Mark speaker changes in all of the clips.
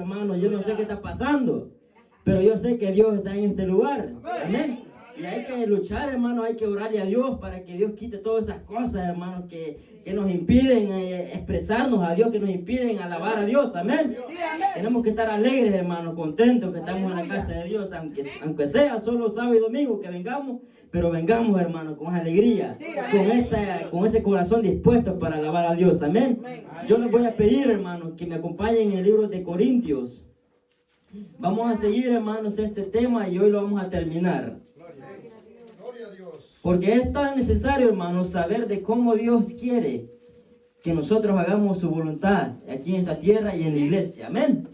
Speaker 1: Hermano, yo no sé qué está pasando, pero yo sé que Dios está en este lugar. Amén. Y hay que luchar, hermano, hay que orarle a Dios para que Dios quite todas esas cosas, hermano, que nos impiden expresarnos a Dios, que nos impiden alabar a Dios. Amén. Tenemos que estar alegres, hermano, contentos que estamos en la casa de Dios, aunque sea solo sábado y domingo que vengamos, pero vengamos, hermano, con alegría, con ese corazón dispuesto para alabar a Dios. Amén. Yo les voy a pedir, hermano, que me acompañen en el libro de Corintios. Vamos a seguir, hermanos, este tema y hoy lo vamos a terminar. Porque es tan necesario, hermanos, saber de cómo Dios quiere que nosotros hagamos su voluntad aquí en esta tierra y en la iglesia. Amén.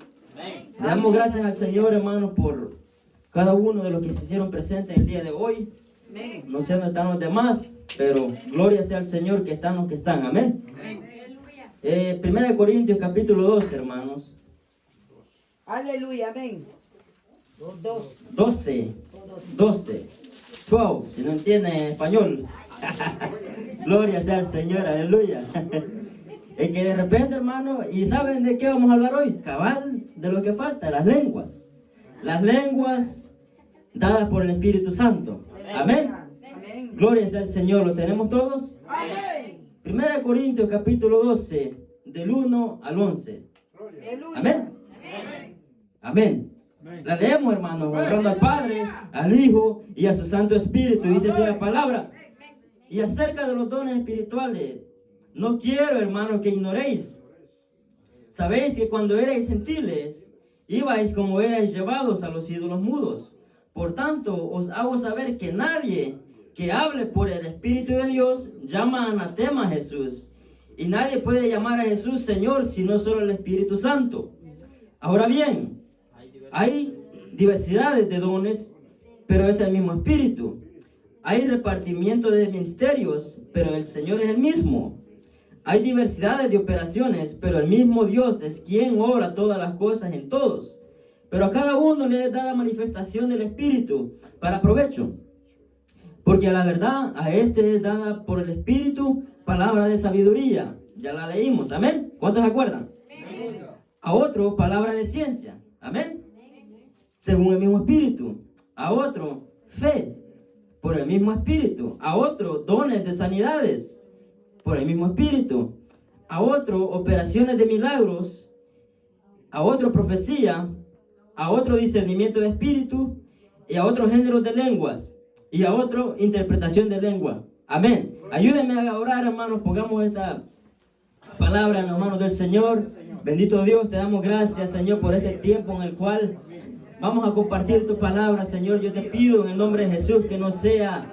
Speaker 1: Le damos gracias al Señor, hermanos, por cada uno de los que se hicieron presentes el día de hoy. No sé dónde están los demás, pero gloria sea al Señor que están los que están. Amén. 1 Corintios capítulo 2, hermanos.
Speaker 2: Aleluya, amén.
Speaker 1: 12, si no entienden en español. Gloria sea al Señor, aleluya. Es que de repente, hermano, ¿y saben de qué vamos a hablar hoy? Cabal, de lo que falta, las lenguas. Las lenguas dadas por el Espíritu Santo. Amén. Gloria sea al Señor, ¿lo tenemos todos?
Speaker 2: Amén.
Speaker 1: 1 Corintios capítulo 12, del 1 al 11. Amén. Amén. La leemos, hermanos, honrando al Padre, al Hijo y a su Santo Espíritu. Dice así la palabra. Y acerca de los dones espirituales, no quiero, hermanos, que ignoréis. Sabéis que cuando erais gentiles, ibais como erais llevados a los ídolos mudos. Por tanto, os hago saber que nadie que hable por el Espíritu de Dios llama anatema a Jesús. Y nadie puede llamar a Jesús Señor, sino solo el Espíritu Santo. Ahora bien, hay diversidades de dones, pero es el mismo Espíritu. Hay repartimiento de ministerios, pero el Señor es el mismo. Hay diversidades de operaciones, pero el mismo Dios es quien obra todas las cosas en todos. Pero a cada uno le da la manifestación del Espíritu para provecho. Porque a la verdad, a este es dada por el Espíritu palabra de sabiduría. Ya la leímos, amén. ¿Cuántos se acuerdan? A otro, palabra de ciencia, amén. Según el mismo Espíritu. A otro, fe, por el mismo Espíritu. A otro, dones de sanidades, por el mismo Espíritu. A otro, operaciones de milagros. A otro, profecía. A otro, discernimiento de espíritu. Y a otro, géneros de lenguas. Y a otro, interpretación de lengua. Amén. Ayúdenme a orar, hermanos. Pongamos esta palabra en las manos del Señor. Bendito Dios, te damos gracias, Señor, por este tiempo en el cual vamos a compartir tu palabra, Señor. Yo te pido en el nombre de Jesús que no sea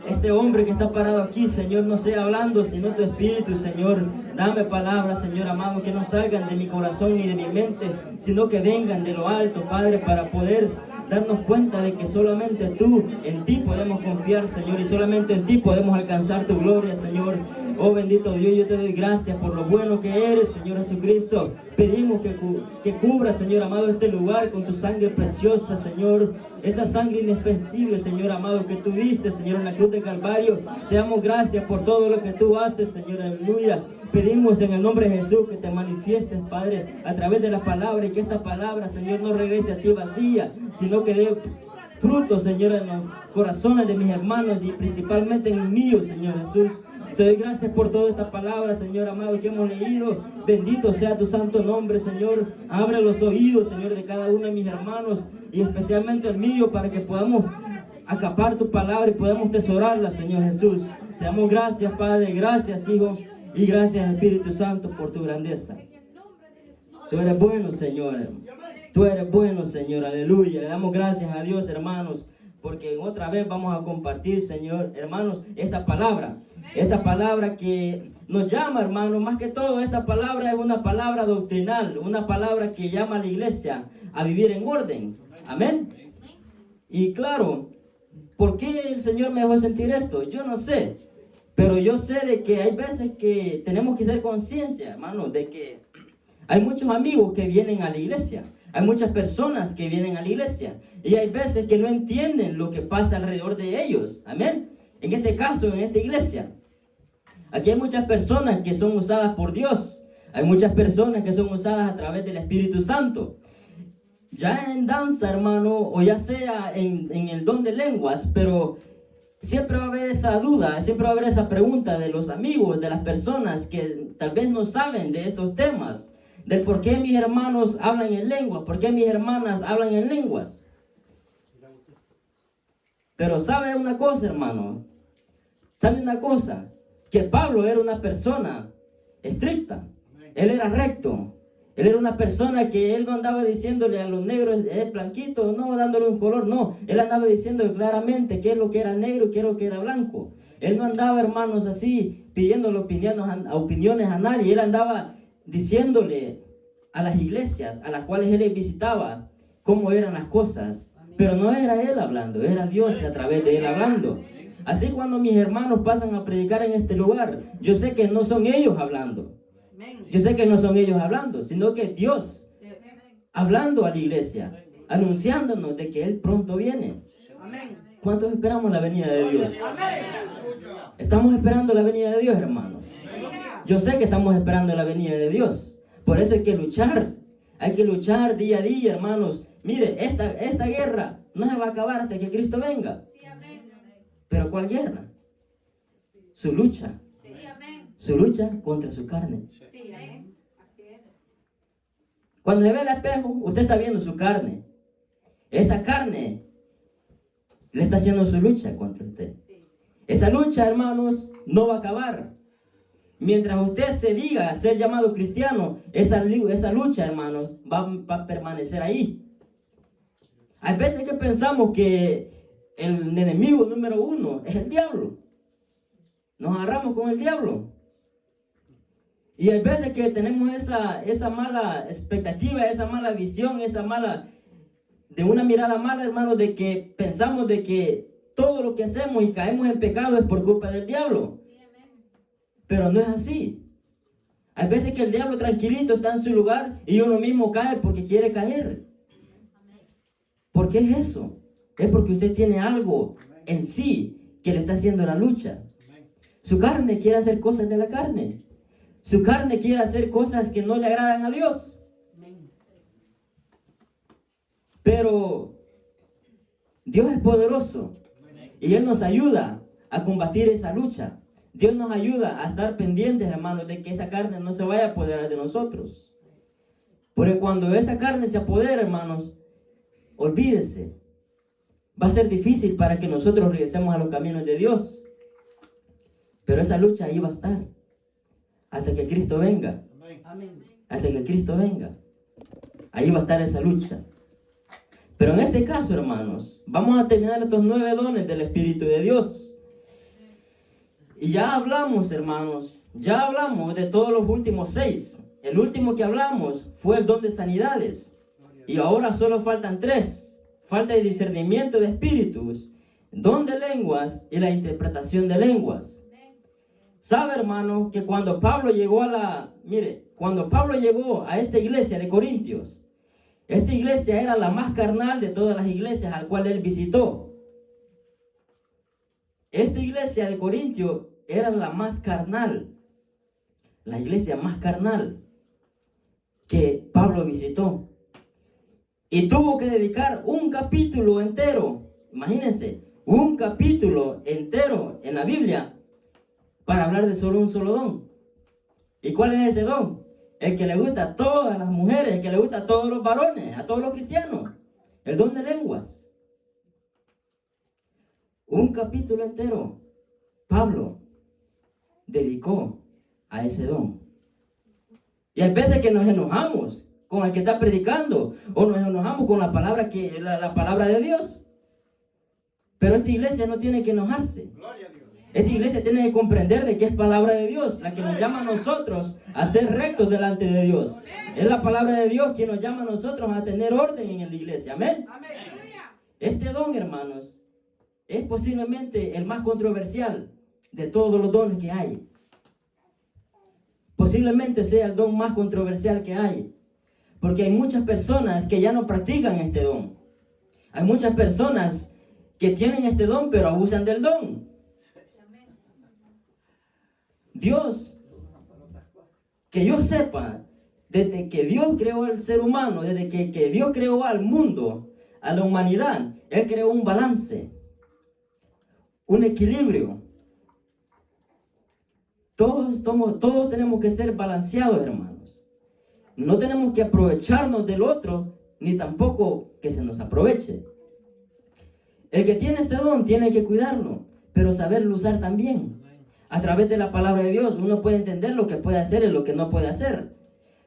Speaker 1: este hombre que está parado aquí, Señor, no sea hablando, sino tu Espíritu, Señor. Dame palabras, Señor amado, que no salgan de mi corazón ni de mi mente, sino que vengan de lo alto, Padre, para poder darnos cuenta de que solamente tú, en ti podemos confiar, Señor, y solamente en ti podemos alcanzar tu gloria, Señor. Oh bendito Dios, yo te doy gracias por lo bueno que eres, Señor Jesucristo. Pedimos que cubra, Señor amado, este lugar con tu sangre preciosa, Señor. Esa sangre indispensable, Señor amado, que tú diste, Señor, en la cruz de Calvario. Te damos gracias por todo lo que tú haces, Señor, aleluya. Pedimos en el nombre de Jesús que te manifiestes, Padre, a través de la palabra, y que esta palabra, Señor, no regrese a ti vacía, sino que dé fruto, Señor, en los corazones de mis hermanos y principalmente en el mío, Señor Jesús. Te doy gracias por toda esta palabra, Señor amado, que hemos leído. Bendito sea tu santo nombre, Señor. Abre los oídos, Señor, de cada uno de mis hermanos y especialmente el mío, para que podamos acapar tu palabra y podamos tesorarla, Señor Jesús. Te damos gracias, Padre, gracias, Hijo, y gracias, Espíritu Santo, por tu grandeza. Tú eres bueno, Señor. Tú eres bueno, Señor, aleluya. Le damos gracias a Dios, hermanos, porque otra vez vamos a compartir, Señor, hermanos, esta palabra que nos llama, hermanos. Más que todo, esta palabra es una palabra doctrinal, una palabra que llama a la iglesia a vivir en orden. Amén. Y claro, ¿por qué el Señor me dejó sentir esto? Yo no sé, pero yo sé de que hay veces que tenemos que hacer conciencia, hermanos, de que hay muchos amigos que vienen a la iglesia. Hay muchas personas que vienen a la iglesia y hay veces que no entienden lo que pasa alrededor de ellos. Amén. En este caso, en esta iglesia, aquí hay muchas personas que son usadas por Dios. Hay muchas personas que son usadas a través del Espíritu Santo. Ya en danza, hermano, o ya sea en el don de lenguas, pero siempre va a haber esa duda, siempre va a haber esa pregunta de los amigos, de las personas que tal vez no saben de estos temas, del por qué mis hermanos hablan en lengua, por qué mis hermanas hablan en lenguas. Pero sabe una cosa, hermano, sabe una cosa, que Pablo era una persona estricta, él era recto. Él era una persona que él no andaba diciéndole a los negros, es blanquito, no, dándole un color, no. Él andaba diciendo claramente qué es lo que era negro y qué es lo que era blanco. Él no andaba, hermanos, así, pidiéndole opiniones a nadie. Él andaba diciéndole a las iglesias a las cuales él visitaba cómo eran las cosas. Pero no era él hablando, era Dios a través de él hablando. Así cuando mis hermanos pasan a predicar en este lugar, yo sé que no son ellos hablando. Yo sé que no son ellos hablando, sino que Dios hablando a la iglesia, anunciándonos de que Él pronto viene. ¿Cuántos esperamos la venida de Dios? Estamos esperando la venida de Dios, hermanos. Yo sé que estamos esperando la venida de Dios. Por eso hay que luchar día a día, hermanos. Mire, esta guerra no se va a acabar hasta que Cristo venga. ¿Pero cuál guerra? Su lucha contra su carne. Cuando se ve el espejo, usted está viendo su carne. Esa carne le está haciendo su lucha contra usted. Esa lucha, hermanos, no va a acabar. Mientras usted se diga ser llamado cristiano, esa lucha, hermanos, va a permanecer ahí. Hay veces que pensamos que el enemigo número uno es el diablo. Nos agarramos con el diablo. Y hay veces que tenemos esa mala expectativa, esa mala visión, de una mirada mala, hermanos, de que pensamos de que todo lo que hacemos y caemos en pecado es por culpa del diablo. Pero no es así. Hay veces que el diablo tranquilito está en su lugar y uno mismo cae porque quiere caer. ¿Por qué es eso? Es porque usted tiene algo en sí que le está haciendo la lucha. Su carne quiere hacer cosas de la carne. Su carne quiere hacer cosas que no le agradan a Dios. Pero Dios es poderoso y Él nos ayuda a combatir esa lucha. Dios nos ayuda a estar pendientes, hermanos, de que esa carne no se vaya a apoderar de nosotros. Porque cuando esa carne se apodera, hermanos, olvídese. Va a ser difícil para que nosotros regresemos a los caminos de Dios. Pero esa lucha ahí va a estar. Hasta que Cristo venga. Hasta que Cristo venga. Ahí va a estar esa lucha. Pero en este caso, hermanos, vamos a terminar estos 9 dones del Espíritu de Dios. Y ya hablamos, hermanos, ya hablamos de todos los últimos 6. El último que hablamos fue el don de sanidades. Y ahora solo faltan 3. Falta el discernimiento de espíritus, don de lenguas y la interpretación de lenguas. Sabe, hermano, que cuando Pablo llegó cuando Pablo llegó a esta iglesia de Corintios, esta iglesia era la más carnal de todas las iglesias al cual él visitó. Esta iglesia de Corintios era la más carnal, la iglesia más carnal que Pablo visitó. Y tuvo que dedicar un capítulo entero, imagínense, un capítulo entero en la Biblia para hablar de solo un solo don. ¿Y cuál es ese don? El que le gusta a todas las mujeres, el que le gusta a todos los varones, a todos los cristianos. El don de lenguas. Un capítulo entero, Pablo dedicó a ese don. Y hay veces que nos enojamos con el que está predicando, o nos enojamos con la palabra la palabra de Dios. Pero esta iglesia no tiene que enojarse. Esta iglesia tiene que comprender de que es palabra de Dios, la que nos llama a nosotros a ser rectos delante de Dios. Es la palabra de Dios que nos llama a nosotros a tener orden en la iglesia. Amén. Este don, hermanos, es posiblemente el más controversial de todos los dones que hay. Posiblemente sea el don más controversial que hay. Porque hay muchas personas que ya no practican este don. Hay muchas personas que tienen este don pero abusan del don. Dios que yo sepa, desde que Dios creó al ser humano, desde que Dios creó al mundo, a la humanidad, Él creó un balance, un equilibrio. Todos tenemos que ser balanceados, hermanos. No tenemos que aprovecharnos del otro, ni tampoco que se nos aproveche. El que tiene este don tiene que cuidarlo, pero saberlo usar también. A través de la palabra de Dios uno puede entender lo que puede hacer y lo que no puede hacer.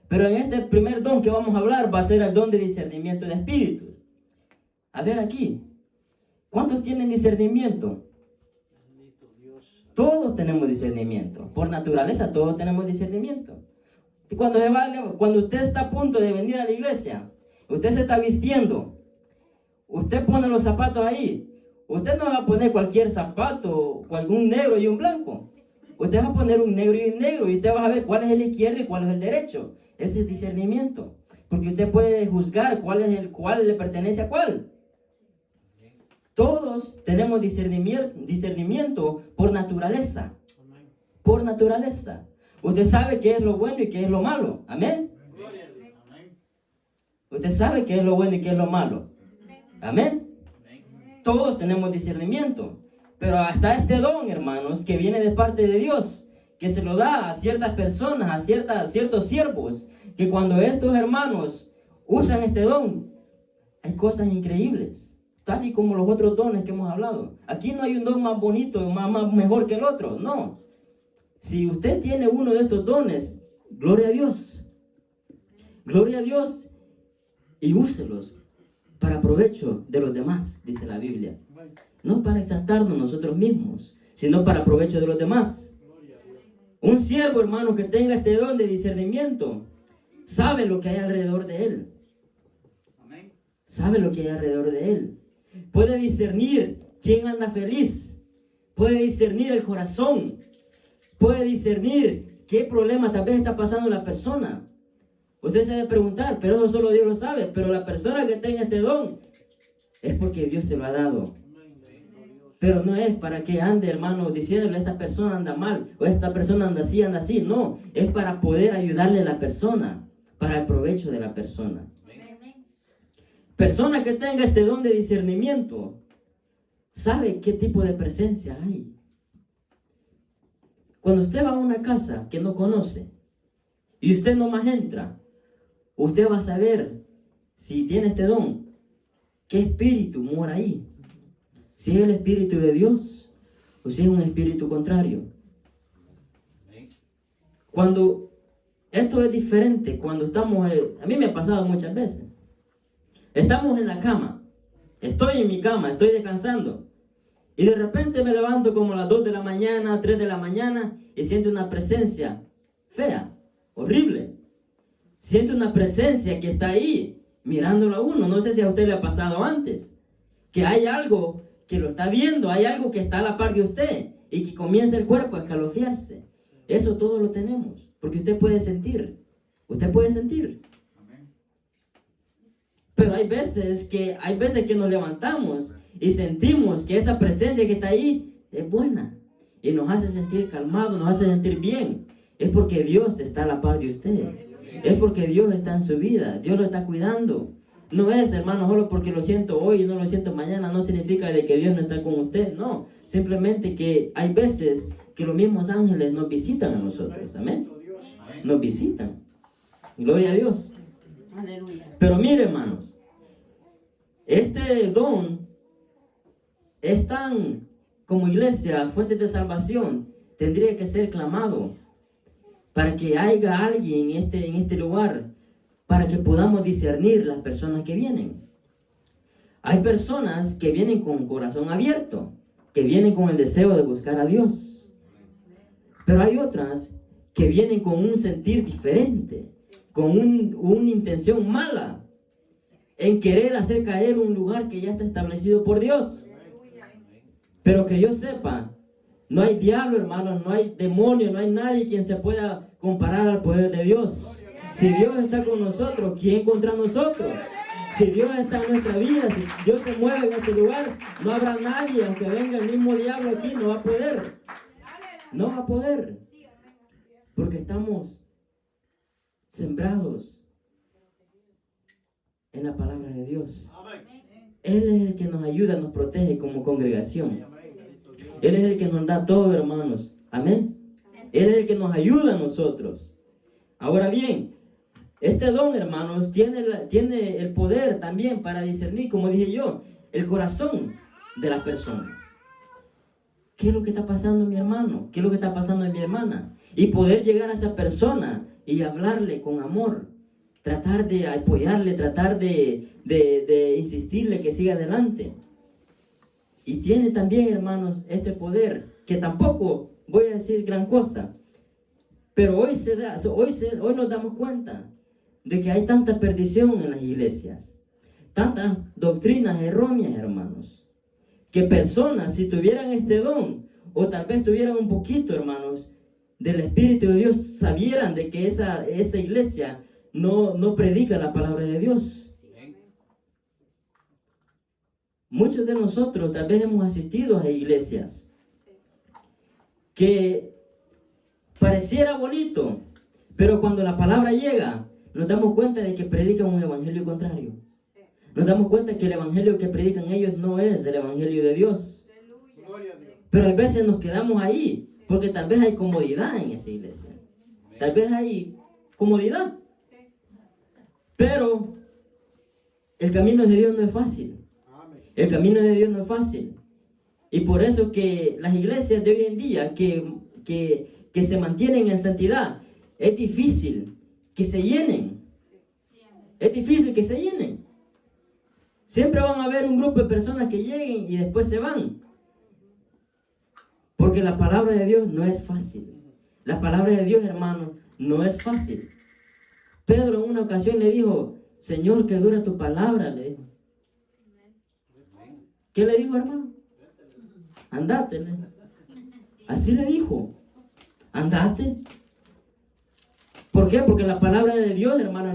Speaker 1: Pero en este primer don que vamos a hablar va a ser el don de discernimiento de espíritus. A ver aquí, ¿cuántos tienen discernimiento? Todos tenemos discernimiento. Por naturaleza todos tenemos discernimiento. Cuando usted está a punto de venir a la iglesia, usted se está vistiendo, usted pone los zapatos ahí. Usted no va a poner cualquier zapato, un negro y un blanco. Usted va a poner un negro y un negro y usted va a ver cuál es el izquierdo y cuál es el derecho. Ese es discernimiento. Porque usted puede juzgar cuál le pertenece a cuál. Todos tenemos discernimiento por naturaleza. Por naturaleza. Usted sabe qué es lo bueno y qué es lo malo. Amén. Usted sabe qué es lo bueno y qué es lo malo. Amén. Todos tenemos discernimiento. Pero hasta este don, hermanos, que viene de parte de Dios, que se lo da a ciertas personas, a ciertos siervos, que cuando estos hermanos usan este don, hay cosas increíbles, tal y como los otros dones que hemos hablado. Aquí no hay un don más bonito, más mejor que el otro, no. Si usted tiene uno de estos dones, gloria a Dios. Gloria a Dios y úselos para provecho de los demás, dice la Biblia. No para exaltarnos nosotros mismos, sino para provecho de los demás. Un siervo, hermano, que tenga este don de discernimiento, sabe lo que hay alrededor de él. Sabe lo que hay alrededor de él. Puede discernir quién anda feliz. Puede discernir el corazón. Puede discernir qué problema tal vez está pasando la persona. Usted se debe preguntar, pero eso solo Dios lo sabe. Pero la persona que tenga este don es porque Dios se lo ha dado. Pero no es para que ande, hermano, diciéndole esta persona anda mal, o esta persona anda así. No, es para poder ayudarle a la persona, para el provecho de la persona. Persona que tenga este don de discernimiento, sabe qué tipo de presencia hay. Cuando usted va a una casa que no conoce, y usted nomás entra, usted va a saber, si tiene este don, qué espíritu mora ahí. Si es el espíritu de Dios o si es un espíritu contrario. Cuando esto es diferente, cuando estamos, a mí me ha pasado muchas veces. Estamos en la cama, estoy en mi cama, estoy descansando. Y de repente me levanto como a las 2 de la mañana, 3 de la mañana y siento una presencia fea, horrible. Siento una presencia que está ahí, mirándolo a uno. No sé si a usted le ha pasado antes. Que hay algo que lo está viendo, hay algo que está a la par de usted y que comienza el cuerpo a escalofriarse. Eso todo lo tenemos, porque usted puede sentir. Usted puede sentir. Pero hay veces que nos levantamos y sentimos que esa presencia que está ahí es buena y nos hace sentir calmados, nos hace sentir bien. Es porque Dios está a la par de usted. Es porque Dios está en su vida. Dios lo está cuidando. No es, hermano, solo porque lo siento hoy y no lo siento mañana, no significa de que Dios no está con usted, no. Simplemente que hay veces que los mismos ángeles nos visitan a nosotros, amén. Nos visitan. Gloria a Dios.
Speaker 2: Aleluya.
Speaker 1: Pero mire, hermanos, este don es tan, como iglesia, fuente de salvación, tendría que ser clamado para que haya alguien en este lugar, para que podamos discernir las personas que vienen. Hay personas que vienen con corazón abierto, que vienen con el deseo de buscar a Dios. Pero hay otras que vienen con un sentir diferente, con una intención mala, en querer hacer caer un lugar que ya está establecido por Dios. Pero que yo sepa, no hay diablo, hermanos, no hay demonio, no hay nadie quien se pueda comparar al poder de Dios. Si Dios está con nosotros, ¿quién contra nosotros? Si Dios está en nuestra vida, si Dios se mueve en este lugar, no habrá nadie, aunque venga el mismo diablo aquí, no va a poder. No va a poder. Porque estamos sembrados en la palabra de Dios. Él es el que nos ayuda, nos protege como congregación. Él es el que nos da todo, hermanos. Amén. Él es el que nos ayuda a nosotros. Ahora bien, este don, hermanos, tiene el poder también para discernir, como dije yo, el corazón de las personas. ¿Qué es lo que está pasando en mi hermano? ¿Qué es lo que está pasando en mi hermana? Y poder llegar a esa persona y hablarle con amor. Tratar de apoyarle, tratar de insistirle que siga adelante. Y tiene también, hermanos, este poder, que tampoco voy a decir gran cosa. Pero hoy nos damos cuenta de que hay tanta perdición en las iglesias. Tantas doctrinas erróneas, hermanos. Que personas, si tuvieran este don, o tal vez tuvieran un poquito, hermanos, del Espíritu de Dios, sabieran de que esa iglesia no predica la palabra de Dios. Muchos de nosotros tal vez hemos asistido a iglesias que pareciera bonito, pero cuando la palabra llega, nos damos cuenta de que predican un evangelio contrario. Nos damos cuenta que el evangelio que predican ellos no es el evangelio de Dios. Pero a veces nos quedamos ahí, porque tal vez hay comodidad en esa iglesia. Tal vez hay comodidad. Pero el camino de Dios no es fácil. El camino de Dios no es fácil. Y por eso que las iglesias de hoy en día que se mantienen en santidad, es difícil que se llenen. Es difícil que se llenen. Siempre van a haber un grupo de personas que lleguen y después se van. Porque la palabra de Dios no es fácil. La palabra de Dios, hermano, no es fácil. Pedro en una ocasión le dijo, Señor, que dura tu palabra, le dijo. ¿Qué le dijo, hermano? Andate, le dijo. Así le dijo. Andate. ¿Por qué? Porque la palabra de Dios, hermano,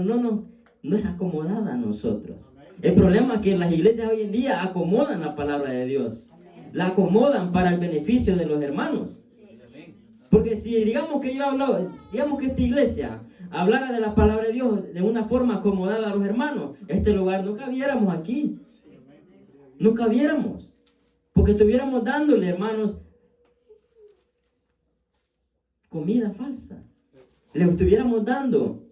Speaker 1: no es acomodada a nosotros. El problema es que las iglesias hoy en día acomodan la palabra de Dios. La acomodan para el beneficio de los hermanos. Porque si digamos que digamos que esta iglesia hablara de la palabra de Dios de una forma acomodada a los hermanos, este lugar no cabiéramos aquí. No cabiéramos. Porque estuviéramos dándole, hermanos, comida falsa. Le estuviéramos dando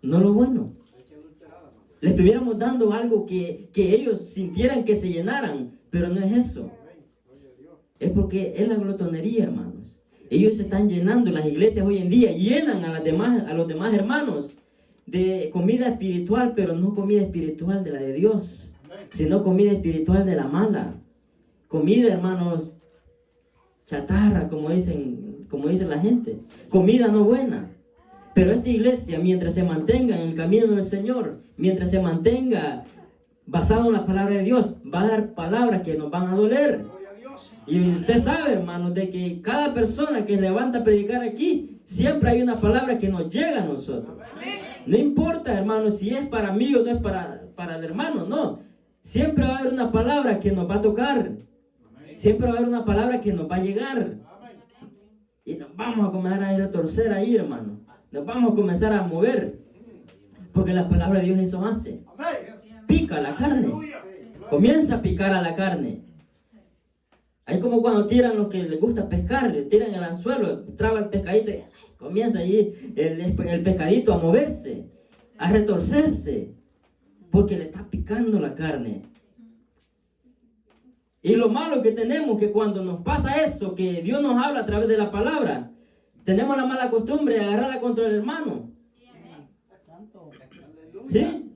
Speaker 1: no lo bueno. Le estuviéramos dando algo que ellos sintieran que se llenaran, pero no es eso. Es porque es la glotonería, hermanos. Ellos se están llenando, las iglesias hoy en día llenan a los demás hermanos de comida espiritual, pero no comida espiritual de la de Dios, sino comida espiritual de la mala. Comida, hermanos, chatarra, como dicen la gente. Comida no buena. Pero esta iglesia, mientras se mantenga en el camino del Señor, mientras se mantenga basado en la palabra de Dios, va a dar palabras que nos van a doler. Y usted sabe, hermanos, de que cada persona que levanta a predicar aquí, siempre hay una palabra que nos llega a nosotros. No importa, hermanos, si es para mí o no es para el hermano, no. Siempre va a haber una palabra que nos va a tocar. Siempre va a haber una palabra que nos va a llegar. Y nos vamos a comenzar a ir a torcer ahí, hermano. Nos vamos a comenzar a mover. Porque la palabra de Dios eso hace. Pica la carne. Comienza a picar a la carne. Ahí como cuando tiran los que les gusta pescar, tiran el anzuelo, traba el pescadito y comienza allí el pescadito a moverse, a retorcerse, porque le está picando la carne. Y lo malo que tenemos que cuando nos pasa eso, que Dios nos habla a través de la palabra, tenemos la mala costumbre de agarrarla contra el hermano. ¿Sí?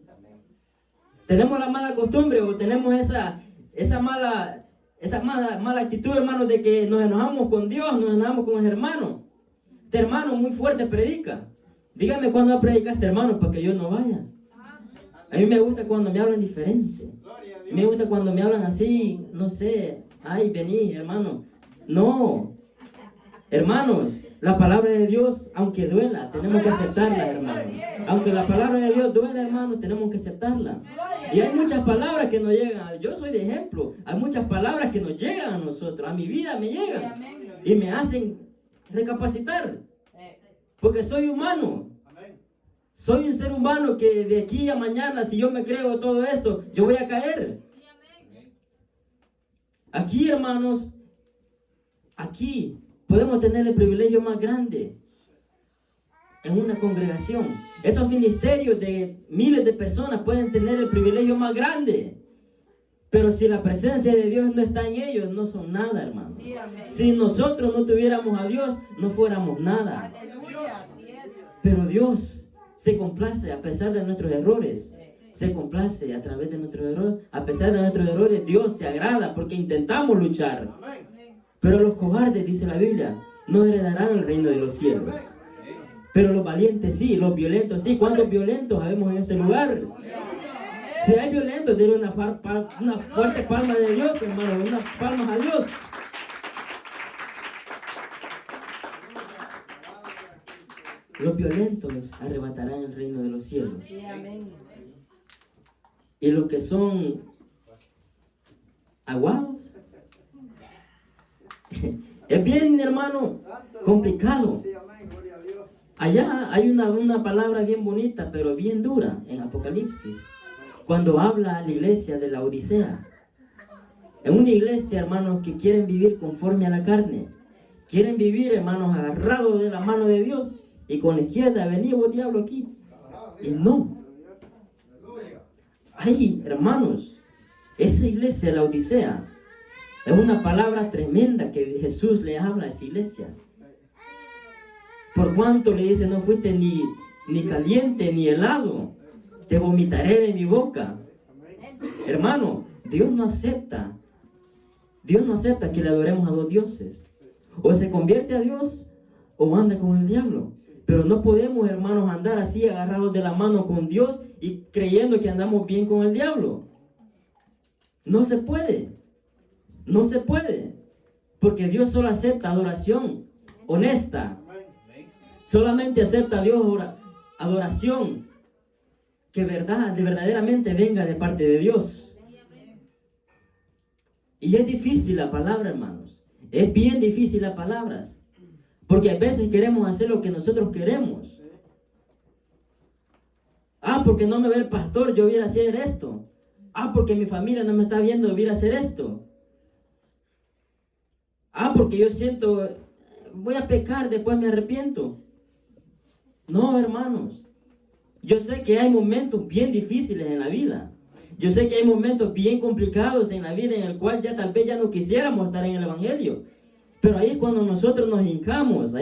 Speaker 1: Tenemos la mala costumbre o tenemos esa mala actitud, hermanos, de que nos enojamos con Dios, nos enojamos con el hermano. Este hermano muy fuerte predica. Dígame cuándo va a predicar este hermano para que yo no vaya. A mí me gusta cuando me hablan diferente. Me gusta cuando me hablan así, no sé, ay, vení, hermano. No, hermanos, la palabra de Dios, aunque duela, tenemos que aceptarla, hermano. Aunque la palabra de Dios duela, hermano, tenemos que aceptarla. Y hay muchas palabras que nos llegan. Yo soy de ejemplo. Hay muchas palabras que nos llegan a nosotros. A mi vida me llegan. Y me hacen recapacitar. Porque soy humano. Soy un ser humano que de aquí a mañana, si yo me creo todo esto, yo voy a caer. Aquí, hermanos, aquí podemos tener el privilegio más grande en una congregación. Esos ministerios de miles de personas pueden tener el privilegio más grande. Pero si la presencia de Dios no está en ellos, no son nada, hermanos. Si nosotros no tuviéramos a Dios, no fuéramos nada. Pero Dios se complace a pesar de nuestros errores. Se complace a través de nuestros errores. A pesar de nuestros errores, Dios se agrada porque intentamos luchar. Pero los cobardes, dice la Biblia, no heredarán el reino de los cielos. Pero los valientes sí, los violentos sí. ¿Cuántos violentos habemos en este lugar? Si hay violentos, denle una fuerte palma de Dios, hermano. Unas palmas a Dios. Los violentos arrebatarán el reino de los cielos. Y los que son aguados, es bien, hermano, complicado. Allá hay una palabra bien bonita, pero bien dura en Apocalipsis, cuando habla a la iglesia de la Odisea. En una iglesia, hermanos, que quieren vivir conforme a la carne. Quieren vivir, hermanos, agarrados de la mano de Dios. Y con la izquierda, vení vos diablo aquí. Y no. Ay, hermanos, esa iglesia, la Odisea, es una palabra tremenda que Jesús le habla a esa iglesia. Por cuanto le dice, no fuiste ni caliente ni helado, te vomitaré de mi boca. Hermano, Dios no acepta que le adoremos a dos dioses. O se convierte a Dios o anda con el diablo. Pero no podemos, hermanos, andar así agarrados de la mano con Dios y creyendo que andamos bien con el diablo. No se puede. No se puede. Porque Dios solo acepta adoración honesta. Solamente acepta a Dios adoración que verdaderamente venga de parte de Dios. Y es difícil la palabra, hermanos. Es bien difícil las palabras. Porque a veces queremos hacer lo que nosotros queremos. Ah, porque no me ve el pastor, yo voy a hacer esto. Ah, porque mi familia no me está viendo, voy a hacer esto. Ah, porque yo siento, voy a pecar, después me arrepiento. No, hermanos. Yo sé que hay momentos bien difíciles en la vida. Yo sé que hay momentos bien complicados en la vida en el cual ya tal vez ya no quisiéramos estar en el Evangelio. Pero ahí es cuando nosotros nos hincamos,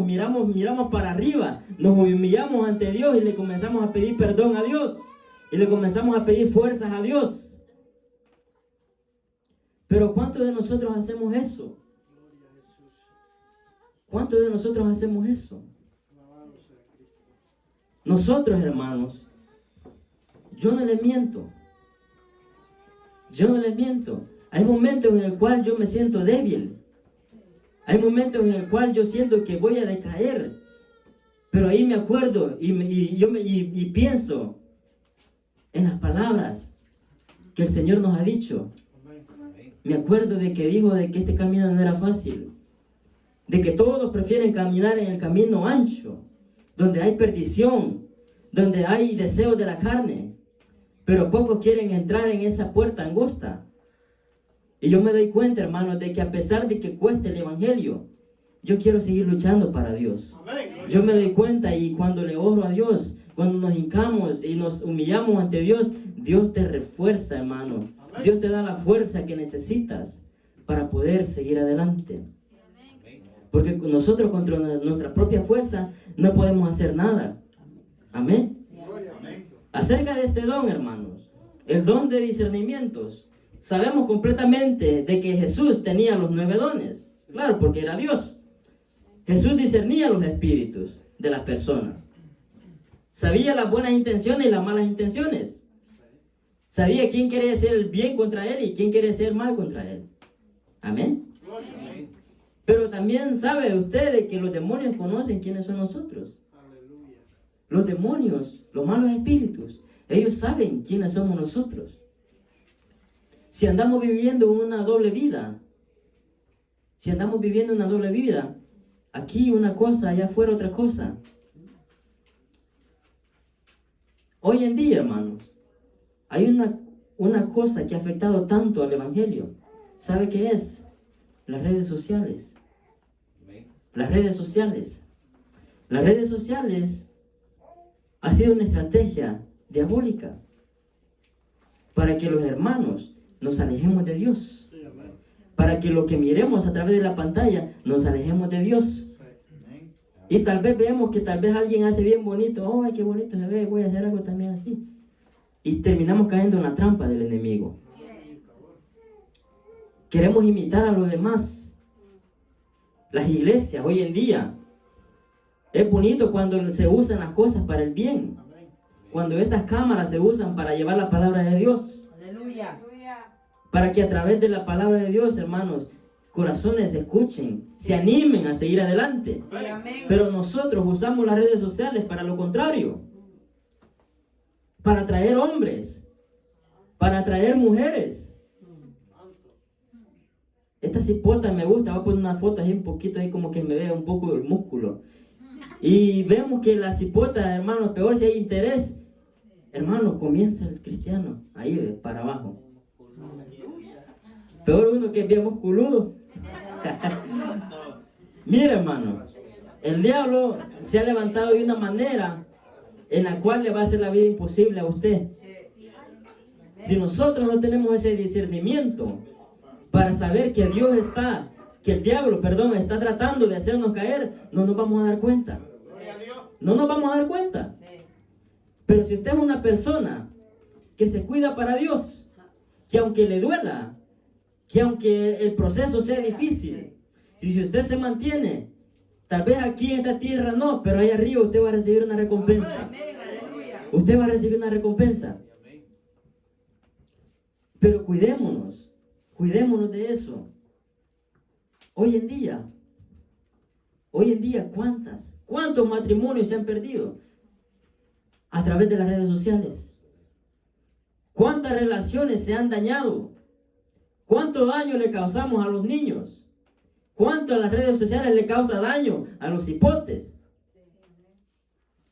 Speaker 1: miramos para arriba, nos humillamos ante Dios y le comenzamos a pedir perdón a Dios. Y le comenzamos a pedir fuerzas a Dios. Pero ¿cuántos de nosotros hacemos eso? ¿Cuántos de nosotros hacemos eso? Nosotros, hermanos, yo no les miento. Hay momentos en el cual yo me siento débil. Hay momentos en el cual yo siento que voy a decaer. Pero ahí me acuerdo y pienso en las palabras que el Señor nos ha dicho. Me acuerdo de que dijo de que este camino no era fácil. De que todos prefieren caminar en el camino ancho, donde hay perdición, donde hay deseos de la carne. Pero pocos quieren entrar en esa puerta angosta. Y yo me doy cuenta, hermanos, de que a pesar de que cueste el Evangelio, yo quiero seguir luchando para Dios. Yo me doy cuenta y cuando le oro a Dios, cuando nos hincamos y nos humillamos ante Dios, Dios te refuerza, hermano. Dios te da la fuerza que necesitas para poder seguir adelante. Porque nosotros contra nuestra propia fuerza no podemos hacer nada. Amén. Acerca de este don, hermanos, el don de discernimientos, sabemos completamente de que Jesús tenía los 9 dones. Claro, porque era Dios. Jesús discernía los espíritus de las personas. Sabía las buenas intenciones y las malas intenciones. Sabía quién quería hacer el bien contra él y quién quería hacer el mal contra él. Amén. Pero también sabe usted de que los demonios conocen quiénes son nosotros. Los demonios, los malos espíritus, ellos saben quiénes somos nosotros. Si andamos viviendo una doble vida, aquí una cosa, allá afuera otra cosa. Hoy en día, hermanos, hay una cosa que ha afectado tanto al evangelio. ¿Sabe qué es? Las redes sociales. Las redes sociales. Las redes sociales ha sido una estrategia diabólica para que los hermanos nos alejemos de Dios. Para que lo que miremos a través de la pantalla nos alejemos de Dios. Y tal vez vemos que tal vez alguien hace bien bonito. Oh, ay, qué bonito se ve, voy a hacer algo también así. Y terminamos cayendo en la trampa del enemigo. Queremos imitar a los demás. Las iglesias hoy en día, es bonito cuando se usan las cosas para el bien. Cuando estas cámaras se usan para llevar la palabra de Dios.
Speaker 2: Aleluya.
Speaker 1: Para que a través de la palabra de Dios, hermanos, corazones escuchen, se animen a seguir adelante.
Speaker 2: Sí, amén.
Speaker 1: Pero nosotros usamos las redes sociales para lo contrario. Para atraer hombres. Para atraer mujeres. Esta cipota me gusta. Voy a poner una foto ahí un poquito, ahí como que me vea un poco el músculo. Y vemos que la cipota, hermanos, peor si hay interés. Hermano, comienza el cristiano. Ahí ve, para abajo. Peor uno que es bien musculudo. Mira, hermano, el diablo se ha levantado de una manera en la cual le va a hacer la vida imposible a usted. Si nosotros no tenemos ese discernimiento para saber que Dios está, que el diablo, perdón, está tratando de hacernos caer, no nos vamos a dar cuenta. No nos vamos a dar cuenta. Pero si usted es una persona que se cuida para Dios, que aunque le duela, que aunque el proceso sea difícil, si usted se mantiene, tal vez aquí en esta tierra no, pero allá arriba usted va a recibir una recompensa. Usted va a recibir una recompensa. Pero cuidémonos de eso. Hoy en día, ¿cuántos matrimonios se han perdido a través de las redes sociales? ¿Cuántas relaciones se han dañado? ¿Cuánto daño le causamos a los niños? ¿Cuánto a las redes sociales le causa daño a los cipotes?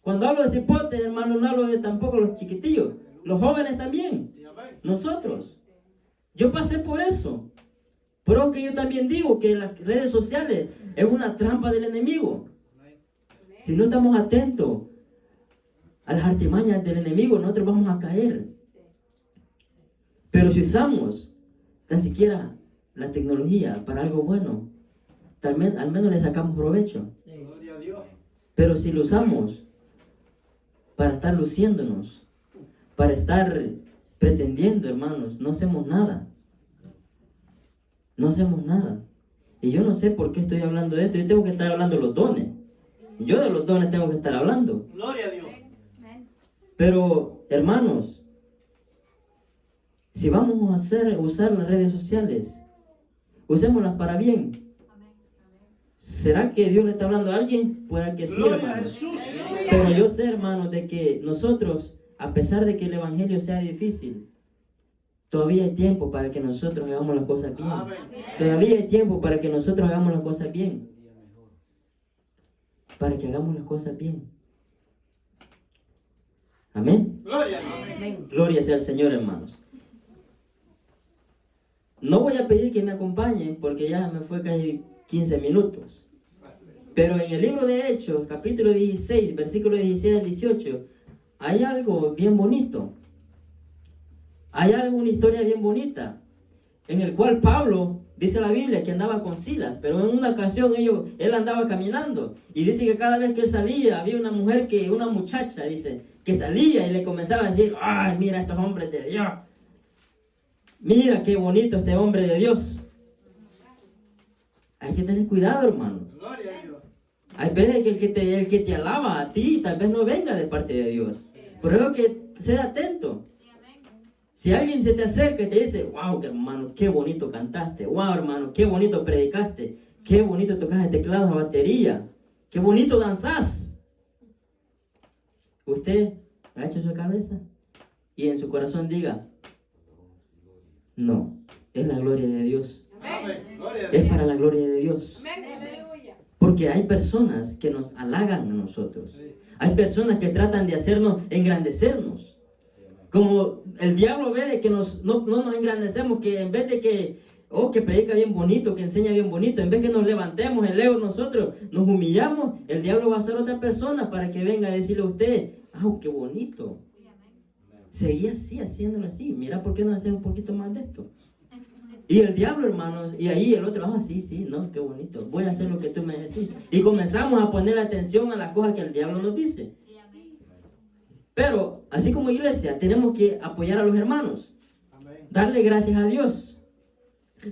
Speaker 1: Cuando hablo de cipotes, hermano, no hablo de tampoco los chiquitillos. Los jóvenes también. Nosotros. Yo pasé por eso. Pero que yo también digo que las redes sociales es una trampa del enemigo. Si no estamos atentos a las artimañas del enemigo, nosotros vamos a caer. Pero si usamos tan siquiera la tecnología para algo bueno, al menos le sacamos provecho. Pero si lo usamos para estar luciéndonos, para estar pretendiendo, hermanos, no hacemos nada. No hacemos nada. Y yo no sé por qué estoy hablando de esto. Yo tengo que estar hablando de los dones. Yo de los dones tengo que estar hablando.
Speaker 3: Gloria a Dios.
Speaker 1: Pero, hermanos, si vamos a usar las redes sociales, usémoslas para bien. ¿Será que Dios le está hablando a alguien? Puede que sí, hermanos. Pero yo sé, hermanos, de que nosotros, a pesar de que el evangelio sea difícil, todavía hay tiempo para que nosotros hagamos las cosas bien. Todavía hay tiempo para que nosotros hagamos las cosas bien. Para que hagamos las cosas bien. Amén. Gloria sea al Señor, hermanos. No voy a pedir que me acompañen porque ya me fue casi 15 minutos. Pero en el libro de Hechos, capítulo 16, versículo 16 al 18, hay algo bien bonito. Hay una historia bien bonita, en el cual Pablo, dice la Biblia, que andaba con Silas, pero en una ocasión él andaba caminando, y dice que cada vez que él salía, había una muchacha, dice, que salía y le comenzaba a decir, ay, mira estos hombres de Dios, mira qué bonito este hombre de Dios. Hay que tener cuidado, hermanos. Hay veces que el que te alaba a ti, tal vez no venga de parte de Dios, pero hay que ser atento. Si alguien se te acerca y te dice, wow, hermano, qué bonito cantaste, wow, hermano, qué bonito predicaste, qué bonito tocas el teclado, la batería, qué bonito danzás. Usted agache su cabeza y en su corazón diga, no, es la gloria de Dios. Es para la gloria de Dios. Porque hay personas que nos halagan a nosotros. Hay personas que tratan de hacernos engrandecernos. Como el diablo ve de que no nos engrandecemos, que en vez de que predica bien bonito, que enseña bien bonito, en vez que nos levantemos el ego nosotros, nos humillamos, el diablo va a ser otra persona para que venga a decirle a usted, qué bonito. Seguí así, haciéndolo así. Mira, ¿por qué no haces un poquito más de esto? Y el diablo, hermanos, y ahí el otro, sí, no, qué bonito, voy a hacer lo que tú me decís. Y comenzamos a poner atención a las cosas que el diablo nos dice. Pero, así como iglesia, tenemos que apoyar a los hermanos. Darle gracias a Dios.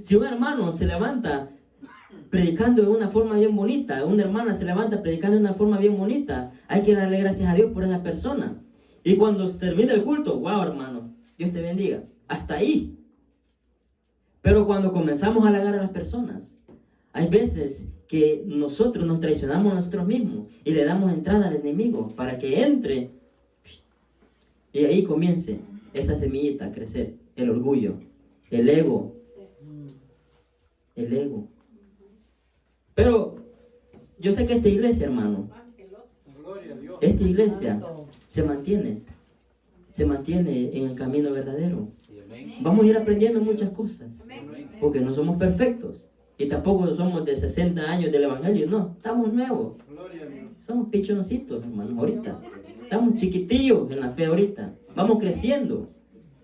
Speaker 1: Si un hermano se levanta predicando de una forma bien bonita, una hermana se levanta predicando de una forma bien bonita, hay que darle gracias a Dios por esa persona. Y cuando se termina el culto, wow, hermano, Dios te bendiga. Hasta ahí. Pero cuando comenzamos a halagar a las personas, hay veces que nosotros nos traicionamos a nosotros mismos y le damos entrada al enemigo para que entre y ahí comience esa semillita a crecer, el orgullo, el ego. Pero yo sé que esta iglesia, hermano, esta iglesia se mantiene en el camino verdadero. Vamos a ir aprendiendo muchas cosas, porque no somos perfectos y tampoco somos de 60 años del evangelio, no, estamos nuevos, somos pichoncitos, hermano, ahorita estamos chiquitillos en la fe ahorita, vamos creciendo.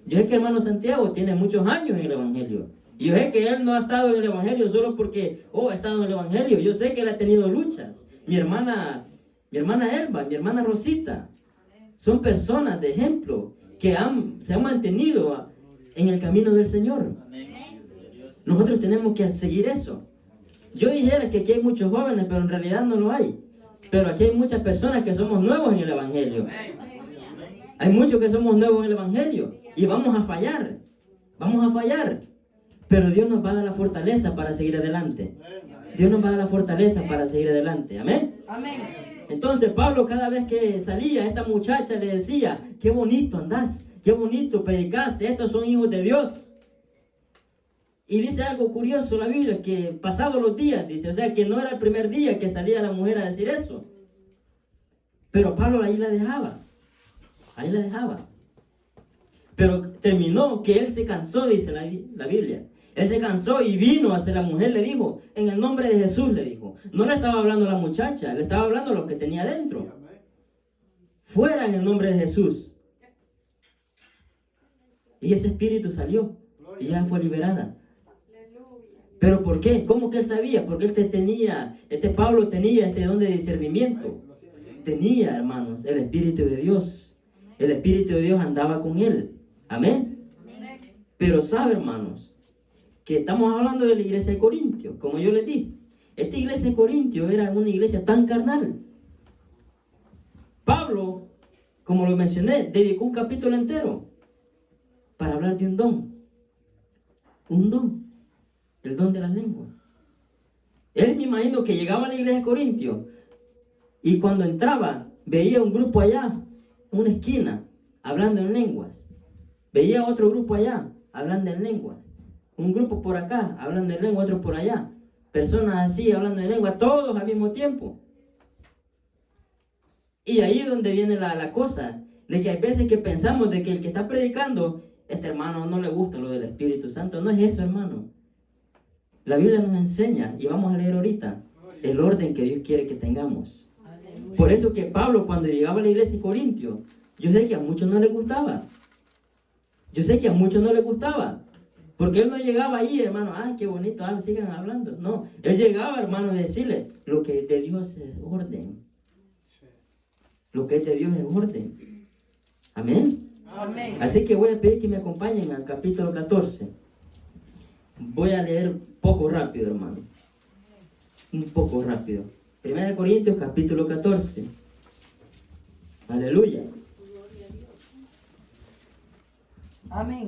Speaker 1: Yo sé que el hermano Santiago tiene muchos años en el evangelio, y yo sé que él no ha estado en el evangelio solo porque ha estado en el evangelio. Yo sé que él ha tenido luchas. Mi hermana Elba, mi hermana Rosita, son personas de ejemplo que se han mantenido en el camino del Señor. Nosotros tenemos que seguir eso. Yo dijera que aquí hay muchos jóvenes, pero en realidad no lo hay. Pero aquí hay muchas personas que somos nuevos en el evangelio. Hay muchos que somos nuevos en el evangelio y vamos a fallar. Pero Dios nos va a dar la fortaleza para seguir adelante. Dios nos va a dar la fortaleza para seguir adelante. Amén. Entonces Pablo, cada vez que salía, esta muchacha le decía, qué bonito andás, qué bonito predicás, estos son hijos de Dios. Y dice algo curioso la Biblia, que pasados los días, dice, o sea que no era el primer día que salía la mujer a decir eso. Pero Pablo ahí la dejaba. Pero terminó que él se cansó, dice la Biblia. Él se cansó y vino hacia la mujer, le dijo, en el nombre de Jesús, le dijo. No le estaba hablando a la muchacha, le estaba hablando a lo que tenía dentro. Fuera en el nombre de Jesús. Y ese espíritu salió y ya fue liberada. ¿Pero por qué? ¿Cómo que él sabía? Porque Pablo tenía este don de discernimiento. Tenía, hermanos, el Espíritu de Dios. El Espíritu de Dios andaba con él. Amén. Pero sabe, hermanos, que estamos hablando de la iglesia de Corintios, como yo les dije. Esta iglesia de Corintios era una iglesia tan carnal. Pablo, como lo mencioné, dedicó un capítulo entero para hablar de un don. Un don. El don de las lenguas. Él, me imagino que llegaba a la iglesia de Corintios y cuando entraba veía un grupo allá, en una esquina, hablando en lenguas. Veía otro grupo allá, hablando en lenguas. Un grupo por acá, hablando en lengua, otro por allá. Personas así, hablando en lengua, todos al mismo tiempo. Y ahí es donde viene la cosa, de que hay veces que pensamos de que el que está predicando, este hermano no le gusta lo del Espíritu Santo. No es eso, hermano. La Biblia nos enseña, y vamos a leer ahorita, el orden que Dios quiere que tengamos. Por eso que Pablo, cuando llegaba a la iglesia de Corintios, yo sé que a muchos no les gustaba. Porque él no llegaba ahí, hermano, qué bonito, sigan hablando. No, él llegaba, hermano, a decirle, lo que es de Dios es orden. Lo que es de Dios es orden. Amén. Así que voy a pedir que me acompañen al capítulo 14. Voy a leer poco rápido, hermano. Un poco rápido. 1 Corintios, capítulo 14. Aleluya.
Speaker 2: Amén.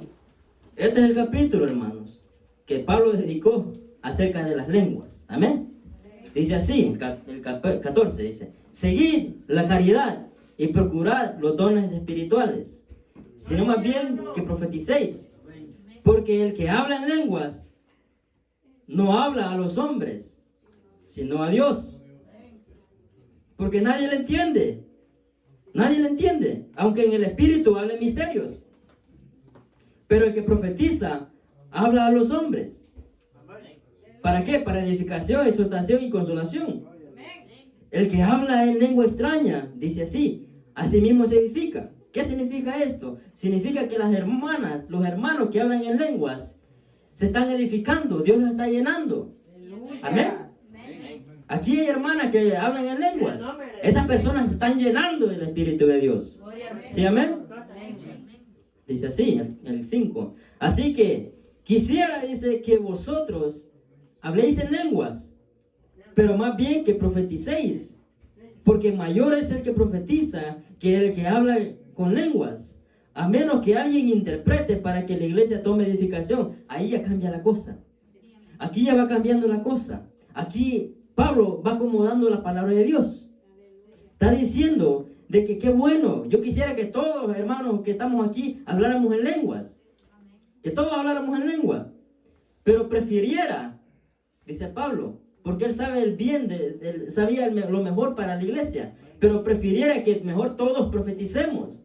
Speaker 1: Este es el capítulo, hermanos, que Pablo dedicó acerca de las lenguas. Amén. Dice así, el 14 dice, seguid la caridad y procurad los dones espirituales, sino más bien que profeticéis. Porque el que habla en lenguas no habla a los hombres, sino a Dios. porque nadie le entiende. Nadie le entiende, aunque en el espíritu hable misterios. Pero el que profetiza habla a los hombres. ¿Para qué? Para edificación, exhortación y consolación. El que habla en lengua extraña, dice así, asimismo se edifica. ¿Qué significa esto? Significa que las hermanas, los hermanos que hablan en lenguas, se están edificando, Dios los está llenando. Amén. Aquí hay hermanas que hablan en lenguas. Esas personas se están llenando del Espíritu de Dios. ¿Sí, amén? Dice así, el 5. Así que quisiera, dice, que vosotros habléis en lenguas, pero más bien que profeticéis, porque mayor es el que profetiza que el que habla con lenguas, a menos que alguien interprete para que la iglesia tome edificación. Ahí ya cambia la cosa. Aquí ya va cambiando la cosa. Aquí Pablo va acomodando la palabra de Dios. Está diciendo de que qué bueno. Yo quisiera que todos, hermanos, que estamos aquí, habláramos en lenguas. Que todos habláramos en lengua. Pero prefiriera, dice Pablo, porque él sabe el bien, sabía lo mejor para la iglesia. Pero prefiriera que mejor todos profeticemos.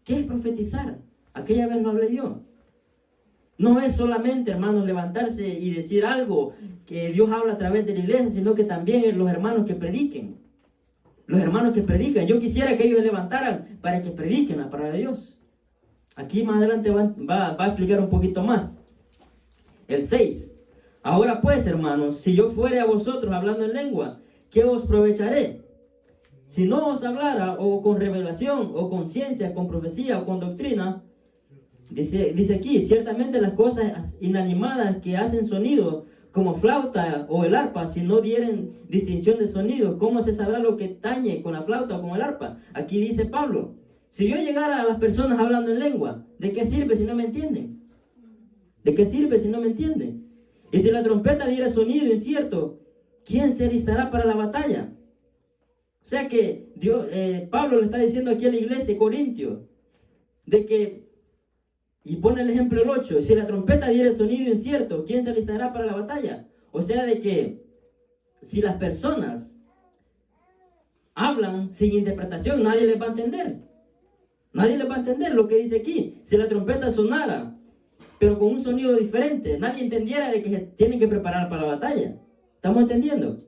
Speaker 1: ¿Qué es profetizar? Aquella vez lo hablé yo. No es solamente, hermanos, levantarse y decir algo que Dios habla a través de la iglesia, sino que también los hermanos que prediquen. Los hermanos que predican. Yo quisiera que ellos se levantaran para que prediquen la palabra de Dios. Aquí más adelante va a explicar un poquito más. El 6. Ahora pues, hermanos, si yo fuere a vosotros hablando en lengua, ¿qué os aprovecharé? Si no os hablara o con revelación o con ciencia, con profecía o con doctrina, dice aquí, ciertamente las cosas inanimadas que hacen sonido, como flauta o el arpa, si no dieren distinción de sonido, ¿cómo se sabrá lo que tañe con la flauta o con el arpa? Aquí dice Pablo, si yo llegara a las personas hablando en lengua, ¿de qué sirve si no me entienden? ¿De qué sirve si no me entienden? Y si la trompeta diera sonido incierto, ¿quién se alistará para la batalla? O sea que Pablo le está diciendo aquí a la iglesia de Corintios, de que, y pone el ejemplo el 8, si la trompeta diera sonido incierto, ¿quién se alistará para la batalla? O sea de que si las personas hablan sin interpretación, nadie les va a entender. Nadie les va a entender lo que dice aquí. Si la trompeta sonara, pero con un sonido diferente, nadie entendiera de que se tienen que preparar para la batalla. ¿Estamos entendiendo?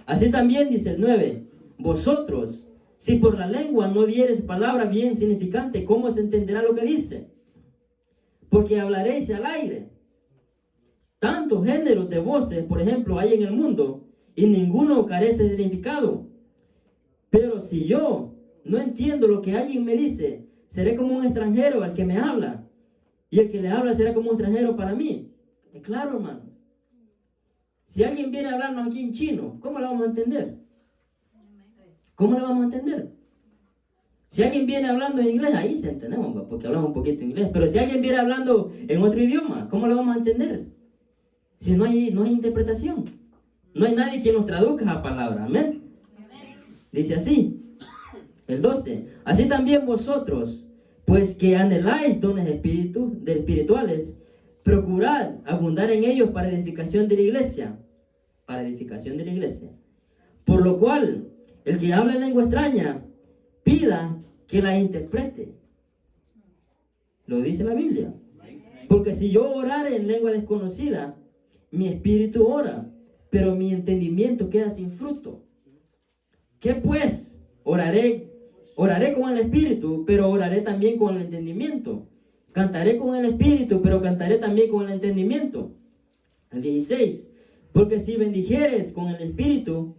Speaker 1: Así también dice el 9. Vosotros, si por la lengua no dieres palabra bien significante, ¿cómo se entenderá lo que dice? Porque hablaréis al aire. Tantos géneros de voces, por ejemplo, hay en el mundo, y ninguno carece de significado. Pero si yo no entiendo lo que alguien me dice, seré como un extranjero al que me habla, y el que le habla será como un extranjero para mí. Es claro, hermano. Si alguien viene a hablarnos aquí en chino, ¿cómo lo vamos a entender? ¿Cómo lo vamos a entender? Si alguien viene hablando en inglés, ahí se entendemos, porque hablamos un poquito inglés. Pero si alguien viene hablando en otro idioma, ¿cómo lo vamos a entender? Si no hay interpretación. No hay nadie que nos traduzca la palabra. Amén. Dice así, el 12. Así también vosotros, pues que anheláis dones espirituales, procurad abundar en ellos para edificación de la iglesia. Para edificación de la iglesia. Por lo cual, el que habla en lengua extraña, pida que la interprete. Lo dice la Biblia. Porque si yo orare en lengua desconocida, mi espíritu ora, pero mi entendimiento queda sin fruto. ¿Qué pues? Oraré con el espíritu, pero oraré también con el entendimiento. Cantaré con el espíritu, pero cantaré también con el entendimiento. El 16. Porque si bendijeres con el espíritu,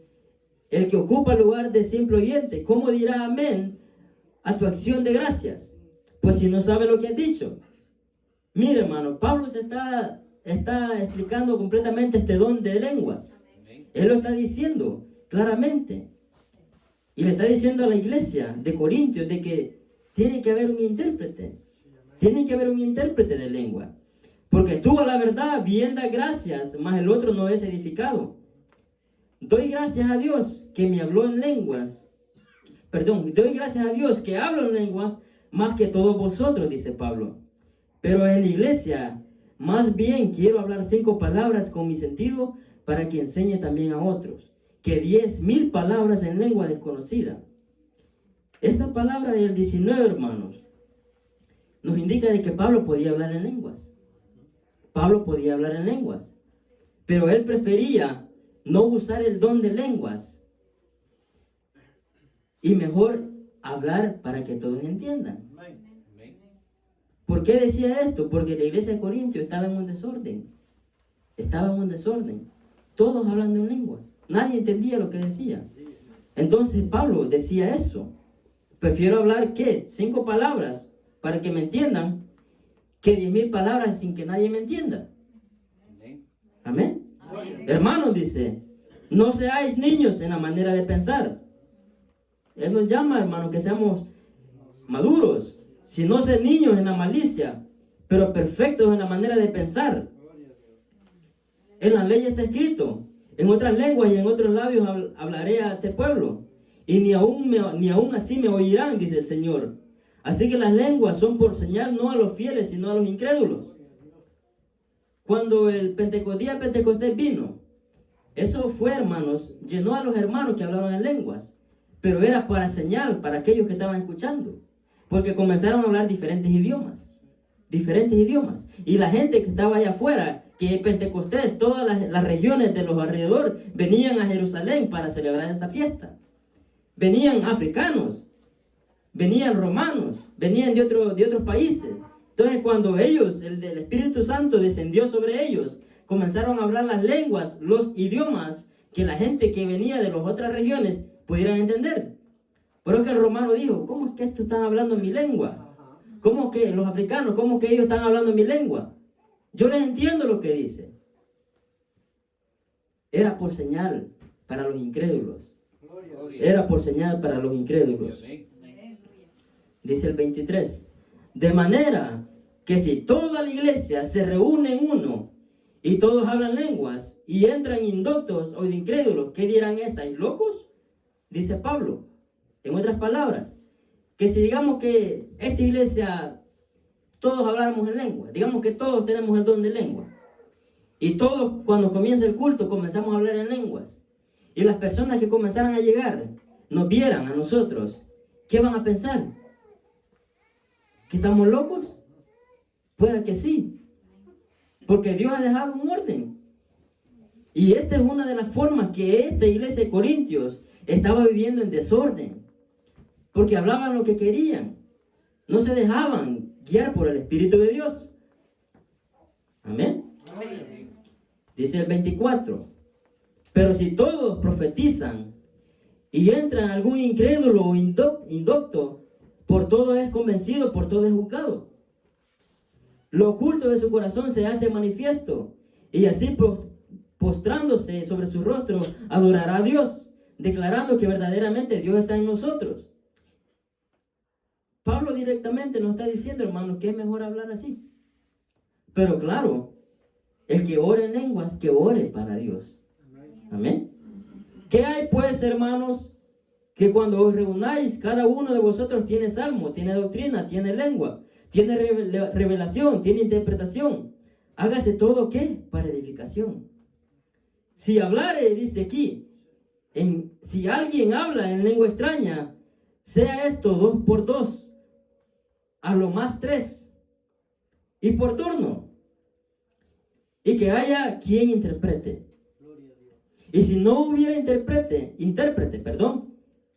Speaker 1: el que ocupa el lugar de simple oyente, ¿cómo dirá amén a tu acción de gracias? Pues si no sabe lo que has dicho. Mire, hermano, Pablo se está explicando completamente este don de lenguas. Él lo está diciendo claramente. Y le está diciendo a la iglesia de Corintios de que tiene que haber un intérprete. Tiene que haber un intérprete de lengua. Porque tú a la verdad bien das gracias, mas el otro no es edificado. Doy gracias a Dios que me habló en lenguas. Doy gracias a Dios que hablo en lenguas más que todos vosotros, dice Pablo. Pero en la iglesia, más bien quiero hablar 5 palabras con mi sentido para que enseñe también a otros. que 10,000 palabras en lengua desconocida. Esta palabra del 19, hermanos, nos indica de que Pablo podía hablar en lenguas. Pablo podía hablar en lenguas, pero él prefería no usar el don de lenguas y mejor hablar para que todos entiendan. ¿Por qué decía esto? Porque la iglesia de Corintios estaba en un desorden. Estaba en un desorden. Todos hablando en lengua. Nadie entendía lo que decía. Entonces Pablo decía eso. Prefiero hablar, ¿qué? 5 palabras para que me entiendan, que 10,000 palabras sin que nadie me entienda. Amén. Hermanos, dice, no seáis niños en la manera de pensar. Él nos llama, hermanos, que seamos maduros, sino ser niños en la malicia, pero perfectos en la manera de pensar. En la ley está escrito, en otras lenguas y en otros labios hablaré a este pueblo, y ni aún así me oirán, dice el Señor. Así que las lenguas son por señal no a los fieles, sino a los incrédulos. Cuando el día de Pentecostés vino, eso fue, hermanos, llenó a los hermanos que hablaron en lenguas, pero era para señal para aquellos que estaban escuchando, porque comenzaron a hablar diferentes idiomas. Y la gente que estaba allá afuera, que Pentecostés, todas las regiones de los alrededor, venían a Jerusalén para celebrar esta fiesta. Venían africanos, venían romanos, venían de otros países. Entonces cuando ellos, el del Espíritu Santo descendió sobre ellos, comenzaron a hablar las lenguas, los idiomas, que la gente que venía de las otras regiones pudieran entender. Por eso que el romano dijo, ¿cómo es que estos están hablando en mi lengua? ¿Cómo que los africanos, cómo que ellos están hablando en mi lengua? Yo les entiendo lo que dice. Era por señal para los incrédulos. Era por señal para los incrédulos. Dice el 23. De manera que si toda la iglesia se reúne en uno y todos hablan lenguas y entran indoctos o incrédulos, ¿qué dirán estáis locos? Dice Pablo. En otras palabras, que si digamos que esta iglesia todos habláramos en lengua, digamos que todos tenemos el don de lengua, y todos cuando comienza el culto comenzamos a hablar en lenguas, y las personas que comenzaran a llegar nos vieran a nosotros, ¿qué van a pensar? ¿Que estamos locos? Puede que sí, porque Dios ha dejado un orden. Y esta es una de las formas que esta iglesia de Corintios estaba viviendo en desorden, porque hablaban lo que querían, no se dejaban guiar por el Espíritu de Dios. Amén. Dice el 24, pero si todos profetizan y entran algún incrédulo o indocto, por todo es convencido, por todo es juzgado. Lo oculto de su corazón se hace manifiesto, y así postrándose sobre su rostro adorará a Dios, declarando que verdaderamente Dios está en nosotros. Pablo directamente nos está diciendo, hermanos, que es mejor hablar así. Pero claro, el que ore en lenguas, que ore para Dios. Amén. ¿Qué hay pues, hermanos? Que cuando os reunáis, cada uno de vosotros tiene salmo, tiene doctrina, tiene lengua, tiene revelación, tiene interpretación. Hágase todo, ¿qué? Para edificación. Si hablare, dice aquí, si alguien habla en lengua extraña, sea esto 2 por 2, a lo más 3, y por turno, y que haya quien interprete. Y si no hubiera intérprete,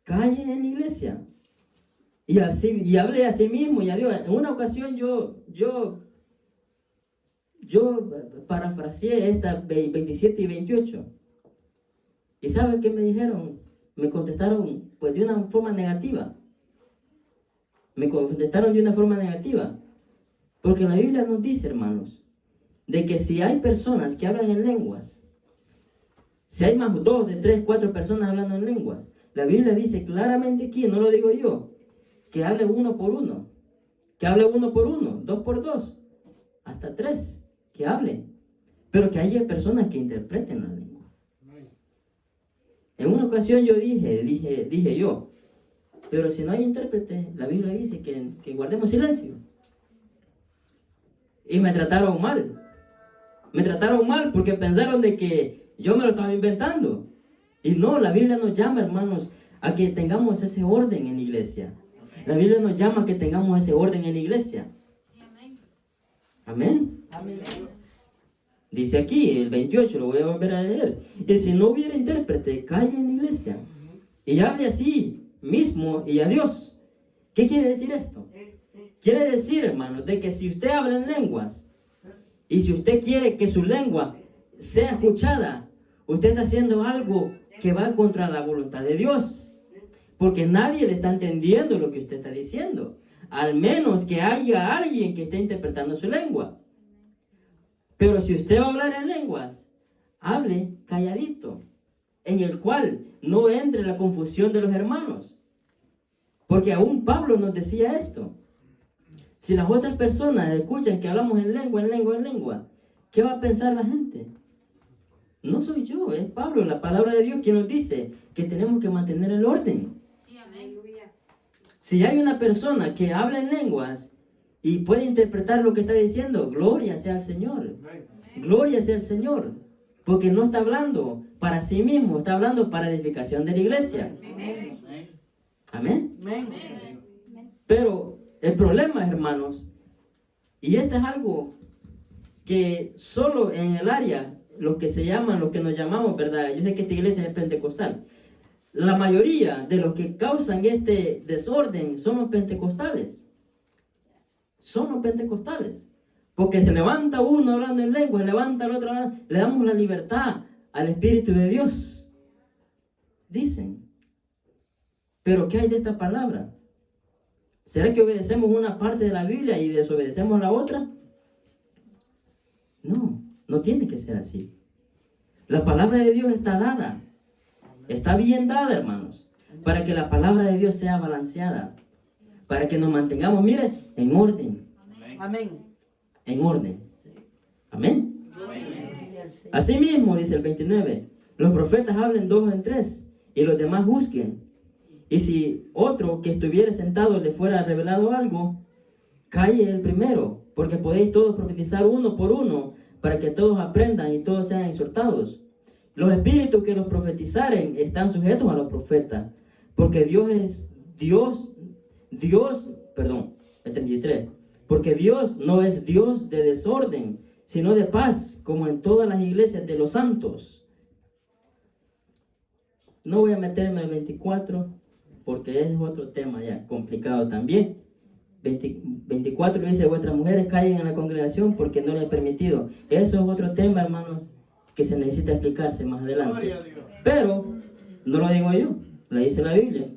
Speaker 1: calle en la iglesia y hable a sí mismo y a Dios. En una ocasión yo parafraseé esta 27 y 28. ¿Y saben qué me dijeron? Me contestaron pues de una forma negativa. Porque la Biblia nos dice, hermanos, de que si hay personas que hablan en lenguas, si hay más 2, de 3, 4 personas hablando en lenguas, la Biblia dice claramente aquí, no lo digo yo, que hable 1 por 1, que hable 1 por 1, 2 por 2, hasta 3, que hablen, pero que haya personas que interpreten la lengua. En una ocasión yo dije yo, pero si no hay intérprete, la Biblia dice que guardemos silencio. Y me trataron mal porque pensaron de que yo me lo estaba inventando. Y no, la Biblia nos llama, hermanos, a que tengamos ese orden en la iglesia. La Biblia nos llama a que tengamos ese orden en la iglesia. Amén.
Speaker 2: Amén.
Speaker 1: Dice aquí, el 28, lo voy a volver a leer. Y si no hubiera intérprete, calle en la iglesia y hable así mismo y a Dios. ¿Qué quiere decir esto? Quiere decir, hermanos, de que si usted habla en lenguas y si usted quiere que su lengua sea escuchada, usted está haciendo algo que va contra la voluntad de Dios. Porque nadie le está entendiendo lo que usted está diciendo. Al menos que haya alguien que esté interpretando su lengua. Pero si usted va a hablar en lenguas, hable calladito, en el cual no entre la confusión de los hermanos. Porque aún Pablo nos decía esto. Si las otras personas escuchan que hablamos en lengua, ¿qué va a pensar la gente? No soy yo, es Pablo, la palabra de Dios, quien nos dice que tenemos que mantener el orden. Si hay una persona que habla en lenguas y puede interpretar lo que está diciendo, gloria sea al Señor. Gloria sea al Señor. Porque no está hablando para sí mismo, está hablando para edificación de la iglesia. Amén. Pero el problema, hermanos, y esto es algo que solo en el área, los que nos llamamos, ¿verdad? Yo sé que esta iglesia es pentecostal. La mayoría de los que causan este desorden son los pentecostales. Son los pentecostales. Porque se levanta uno hablando en lengua, se levanta el otro hablando. Le damos la libertad al Espíritu de Dios. Dicen. Pero ¿qué hay de esta palabra? ¿Será que obedecemos una parte de la Biblia y desobedecemos la otra? No, no tiene que ser así. La palabra de Dios está dada. Está bien dada, hermanos, para que la palabra de Dios sea balanceada, para que nos mantengamos, mire, en orden.
Speaker 2: Amén.
Speaker 1: En orden. Amén. Asimismo, dice el 29, los profetas hablen 2 en 3 y los demás juzguen. Y si otro que estuviera sentado le fuera revelado algo, calle el primero, porque podéis todos profetizar uno por uno, para que todos aprendan y todos sean exhortados. Los espíritus que los profetizaren están sujetos a los profetas, porque el 33, porque Dios no es Dios de desorden, sino de paz, como en todas las iglesias de los santos. No voy a meterme al 24, porque es otro tema ya complicado también. 24 dice, vuestras mujeres callen en la congregación porque no les he permitido. Eso es otro tema, hermanos, que se necesita explicarse más adelante. Pero, no lo digo yo, lo dice la Biblia.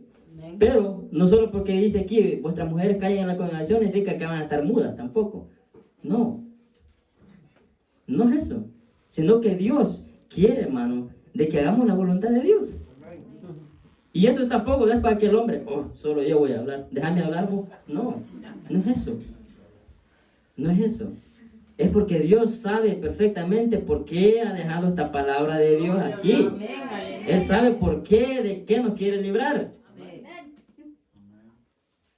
Speaker 1: Pero, no solo porque dice aquí, vuestras mujeres callen en la congregación, significa que van a estar mudas, tampoco. No. No es eso. Sino que Dios quiere, hermano, de que hagamos la voluntad de Dios. Y eso tampoco es para que el hombre, solo yo voy a hablar, déjame hablar vos. No, no es eso. No es eso. Es porque Dios sabe perfectamente por qué ha dejado esta palabra de Dios aquí. Él sabe por qué, de qué nos quiere librar.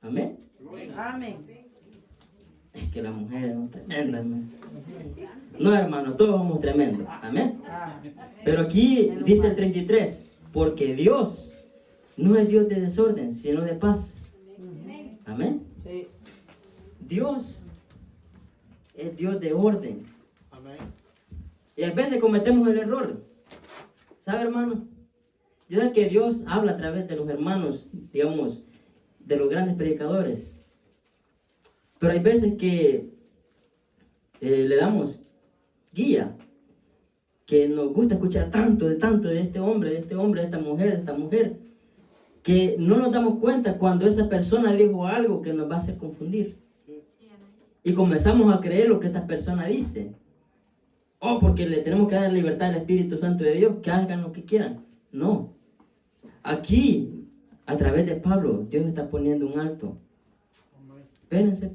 Speaker 1: Amén.
Speaker 2: Amén.
Speaker 1: Es que las mujeres son tremendas, hermano. No, hermano, todos somos tremendos. Amén. Pero aquí dice el 33, porque Dios no es Dios de desorden, sino de paz. Amén. Dios es Dios de orden. Y a veces cometemos el error. ¿Sabe, hermano? Yo sé que Dios habla a través de los hermanos, digamos, de los grandes predicadores. Pero hay veces que le damos guía, que nos gusta escuchar tanto de este hombre, de esta mujer, que no nos damos cuenta cuando esa persona dijo algo que nos va a hacer confundir. Y comenzamos a creer lo que esta persona dice. Porque le tenemos que dar libertad al Espíritu Santo de Dios, que hagan lo que quieran. No. Aquí, a través de Pablo, Dios está poniendo un alto. Espérense.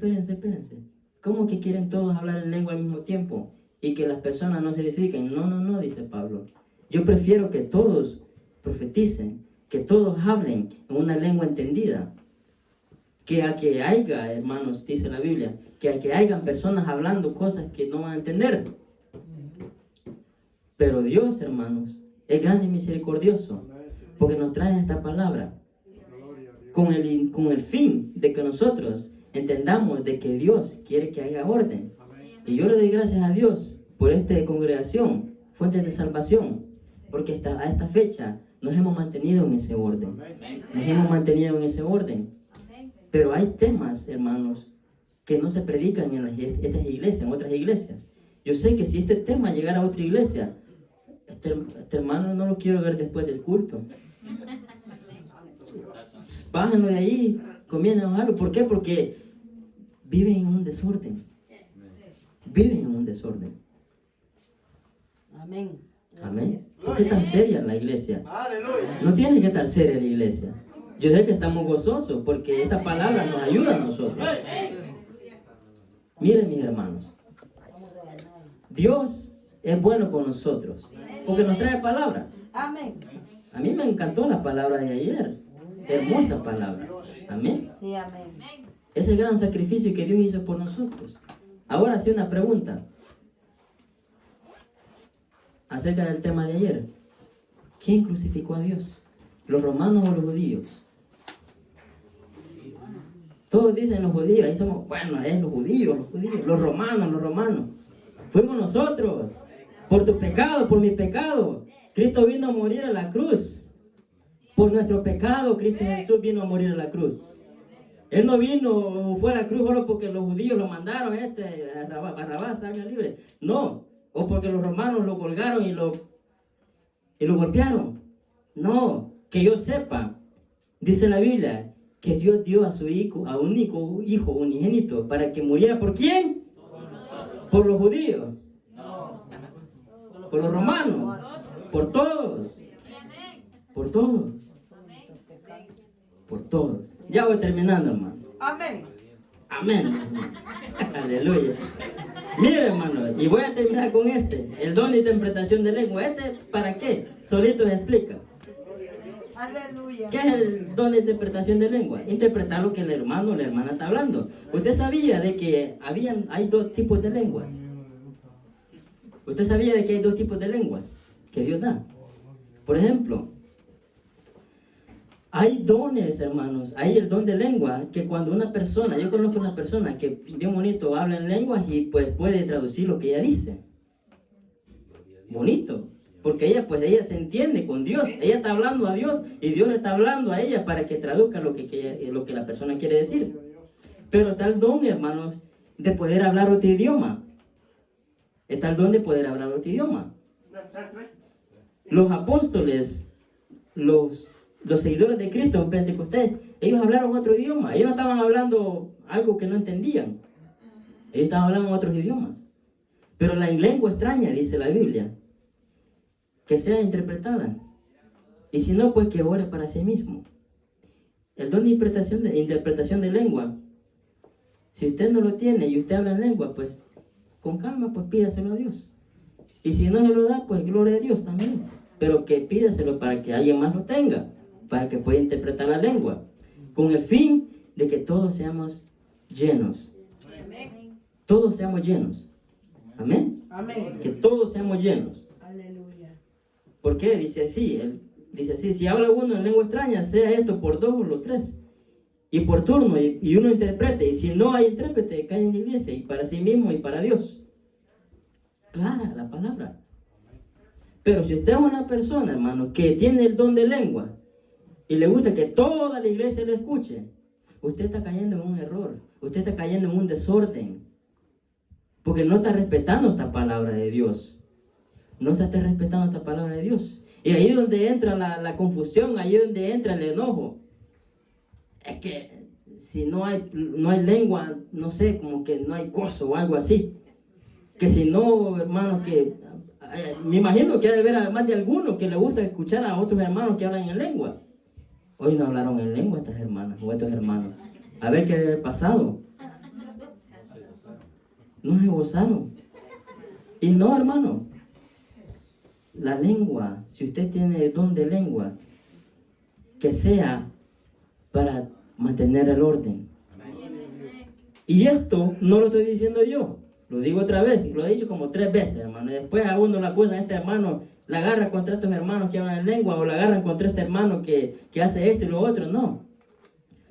Speaker 1: ¿Cómo que quieren todos hablar en lengua al mismo tiempo? Y que las personas no se edifiquen. No, dice Pablo. Yo prefiero que todos profeticen, que todos hablen en una lengua entendida. Que a que haya, hermanos, dice la Biblia, que a que hayan personas hablando cosas que no van a entender. Pero Dios, hermanos, es grande y misericordioso, porque nos trae esta palabra con el fin de que nosotros entendamos de que Dios quiere que haya orden. Y yo le doy gracias a Dios por esta congregación, fuentes de salvación, porque a esta fecha nos hemos mantenido en ese orden. Nos hemos mantenido en ese orden. Pero hay temas, hermanos, que no se predican en estas iglesias, en otras iglesias. Yo sé que si este tema llegara a otra iglesia, este hermano no lo quiero ver después del culto. Bájenlo de ahí, comienzan algo. ¿Por qué? Porque viven en un desorden. Viven en un desorden.
Speaker 2: Amén.
Speaker 1: Amén. ¿Por qué tan seria la iglesia? No tiene que estar seria la iglesia. Yo sé que estamos gozosos porque esta palabra nos ayuda a nosotros. Miren, mis hermanos, Dios es bueno con nosotros porque nos trae palabra.
Speaker 2: Amén.
Speaker 1: A mí me encantó la palabra de ayer. Hermosa palabra. Amén.
Speaker 2: Sí, amén.
Speaker 1: Ese gran sacrificio que Dios hizo por nosotros. Ahora sí, una pregunta acerca del tema de ayer. ¿Quién crucificó a Dios? ¿Los romanos o los judíos? Todos dicen los judíos, ahí somos, bueno, los judíos, los romanos. Fuimos nosotros, por tu pecado, por mi pecado. Cristo vino a morir a la cruz. Por nuestro pecado, Cristo Jesús vino a morir a la cruz. Él no vino, fue a la cruz solo porque los judíos lo mandaron, Barrabás, salga libre. No, o porque los romanos lo colgaron y lo golpearon. No, que yo sepa, dice la Biblia, que Dios dio a su hijo, a un único hijo unigénito, para que muriera. ¿Por quién? Por los judíos. Por los romanos. Por todos. Por todos. Por todos. Ya voy terminando, hermano.
Speaker 2: Amén.
Speaker 1: Amén. Aleluya. Mire, hermano, y voy a terminar con el don de interpretación de lengua. ¿Para qué? Solito se explica.
Speaker 2: Aleluya.
Speaker 1: ¿Qué es el don de interpretación de lengua? Interpretar lo que el hermano o la hermana está hablando. ¿Usted sabía de que hay dos tipos de lenguas? ¿Usted sabía de que hay dos tipos de lenguas que Dios da? Por ejemplo, hay dones, hermanos. Hay el don de lengua que cuando una persona, yo conozco una persona que bien bonito habla en lenguas y pues puede traducir lo que ella dice. Bonito. Porque ella se entiende con Dios. Ella está hablando a Dios y Dios le está hablando a ella para que traduzca lo que la persona quiere decir. Pero está el don, hermanos, de poder hablar otro idioma. Está el don de poder hablar otro idioma. Los apóstoles, los seguidores de Cristo en Pentecostés, ellos hablaron otro idioma. Ellos no estaban hablando algo que no entendían. Ellos estaban hablando otros idiomas. Pero la lengua extraña, dice la Biblia, que sea interpretada. Y si no, pues que ore para sí mismo. El don de interpretación de lengua, si usted no lo tiene y usted habla en lengua, pues con calma, pues pídaselo a Dios. Y si no se lo da, pues gloria a Dios también. Pero que pídaselo para que alguien más lo tenga, para que pueda interpretar la lengua, con el fin de que todos seamos llenos. Amén. Todos seamos llenos. Amén.
Speaker 2: Amén.
Speaker 1: Que todos seamos llenos.
Speaker 2: Aleluya.
Speaker 1: ¿Por qué? Dice así, si habla uno en lengua extraña, sea esto por 2 o 3. Y por turno, y uno interprete. Y si no hay intérprete, cae en la iglesia, y para sí mismo y para Dios. Clara la palabra. Pero si usted es una persona, hermano, que tiene el don de lengua, y le gusta que toda la iglesia lo escuche, usted está cayendo en un error. Usted está cayendo en un desorden. Porque no está respetando esta palabra de Dios. No está respetando esta palabra de Dios. Y ahí es donde entra la confusión, ahí es donde entra el enojo. Es que si no hay lengua, no sé, como que no hay gozo o algo así. Que si no, hermanos, que me imagino que ha de haber más de alguno que le gusta escuchar a otros hermanos que hablan en lengua. Hoy no hablaron en lengua estas hermanas o estos hermanos. A ver qué debe haber pasado. No se gozaron. Y no, hermano. La lengua, si usted tiene el don de lengua, que sea para mantener el orden. Y esto no lo estoy diciendo yo. Lo digo otra vez, lo he dicho como 3 veces, hermano. Y después a uno la acusan, este hermano la agarra contra estos hermanos que hablan en lengua, o la agarran contra este hermano que hace esto y lo otro. No.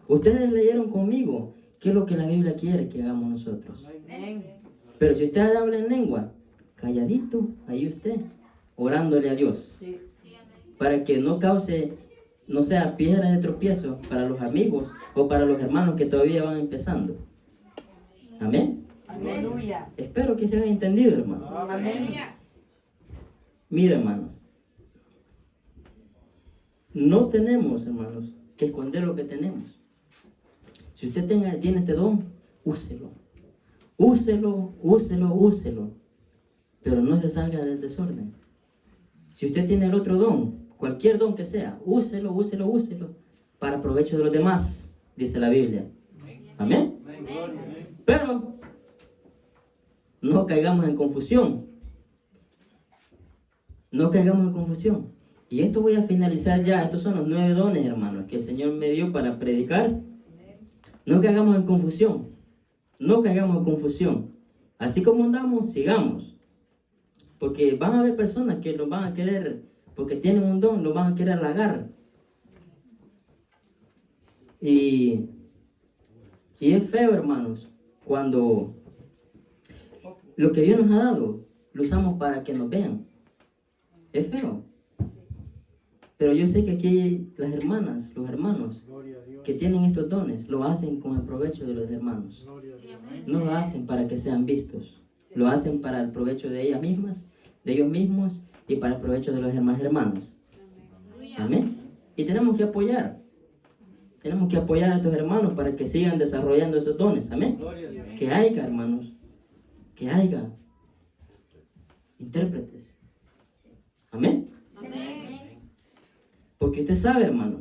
Speaker 1: Ustedes leyeron conmigo qué es lo que la Biblia quiere que hagamos nosotros. Pero si usted habla en lengua, calladito, ahí usted, orándole a Dios. Para que no cause, no sea piedra de tropiezo para los amigos o para los hermanos que todavía van empezando. Amén.
Speaker 2: Aleluya.
Speaker 1: Espero que se hayan entendido, hermano.
Speaker 2: Amén.
Speaker 1: Mira, hermano. No tenemos, hermanos, que esconder lo que tenemos. Si usted tiene este don, úselo. Úselo, úselo, úselo. Pero no se salga del desorden. Si usted tiene el otro don, cualquier don que sea, úselo, úselo, úselo, para provecho de los demás, dice la Biblia. Amén. Pero no caigamos en confusión. No caigamos en confusión. Y esto voy a finalizar ya. Estos son los 9 dones, hermanos, que el Señor me dio para predicar. No caigamos en confusión. No caigamos en confusión. Así como andamos, sigamos. Porque van a haber personas que lo van a querer, porque tienen un don, lo van a querer halagar. Y es feo, hermanos, cuando lo que Dios nos ha dado, lo usamos para que nos vean. Es feo. Pero yo sé que aquí las hermanas, los hermanos que tienen estos dones, lo hacen con el provecho de los hermanos. No lo hacen para que sean vistos. Lo hacen para el provecho de ellas mismas, de ellos mismos y para el provecho de los demás hermanos. Amén. Y tenemos que apoyar. Tenemos que apoyar a estos hermanos para que sigan desarrollando esos dones. Amén. Que haya, hermanos, que haya intérpretes. Amén. Porque usted sabe, hermano,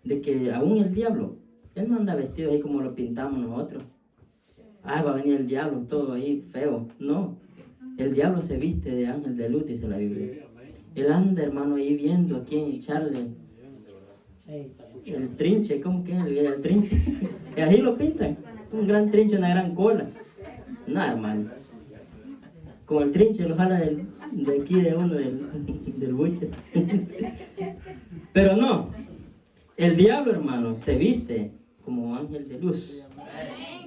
Speaker 1: de que aún el diablo, él no anda vestido ahí como lo pintamos nosotros. Ah, va a venir el diablo, todo ahí feo. No, el diablo se viste de ángel de luz, dice la Biblia. Él anda, hermano, ahí viendo a quién echarle el trinche. ¿Cómo que es el trinche? Y así lo pintan, un gran trinche, una gran cola. No, hermano, con el trinche lo jala de aquí de uno, del buche. Pero no, el diablo, hermano, se viste como ángel de luz.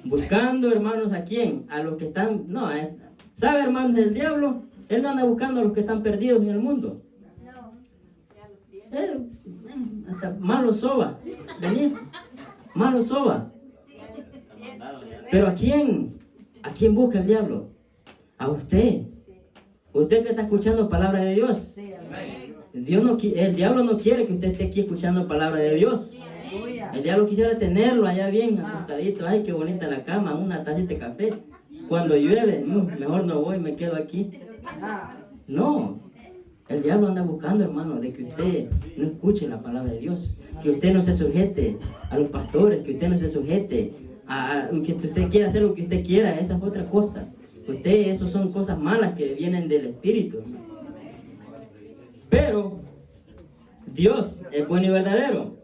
Speaker 1: Buscando, hermanos, ¿a quién? A los que están... No, ¿sabe, hermanos, el diablo? Él no anda buscando a los que están perdidos en el mundo. Hasta malo soba. Vení, malo soba. Pero ¿a quién? ¿A quién busca el diablo? A usted. Usted que está escuchando palabra de Dios. El diablo no quiere que usted esté aquí escuchando palabra de Dios. El diablo quisiera tenerlo allá bien acostadito. Ay, qué bonita la cama, una tacita de café. Cuando llueve, mejor no voy, me quedo aquí. No, el diablo anda buscando, hermano, de que usted no escuche la palabra de Dios, que usted no se sujete a los pastores, que usted no se sujete a que usted quiera hacer lo que usted quiera. Esa es otra cosa. Eso son cosas malas que vienen del Espíritu. Pero Dios es bueno y verdadero.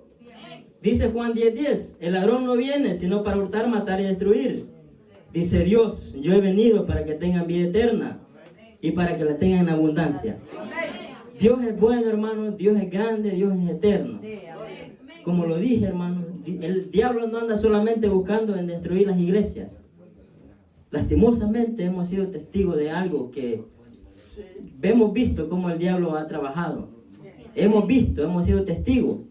Speaker 1: Dice Juan 10:10, el ladrón no viene sino para hurtar, matar y destruir. Dice Dios, yo he venido para que tengan vida eterna y para que la tengan en abundancia. Dios es bueno, hermano, Dios es grande, Dios es eterno. Como lo dije, hermano, el diablo no anda solamente buscando en destruir las iglesias. Lastimosamente hemos sido testigos de algo que hemos visto cómo el diablo ha trabajado. Hemos visto, hemos sido testigos.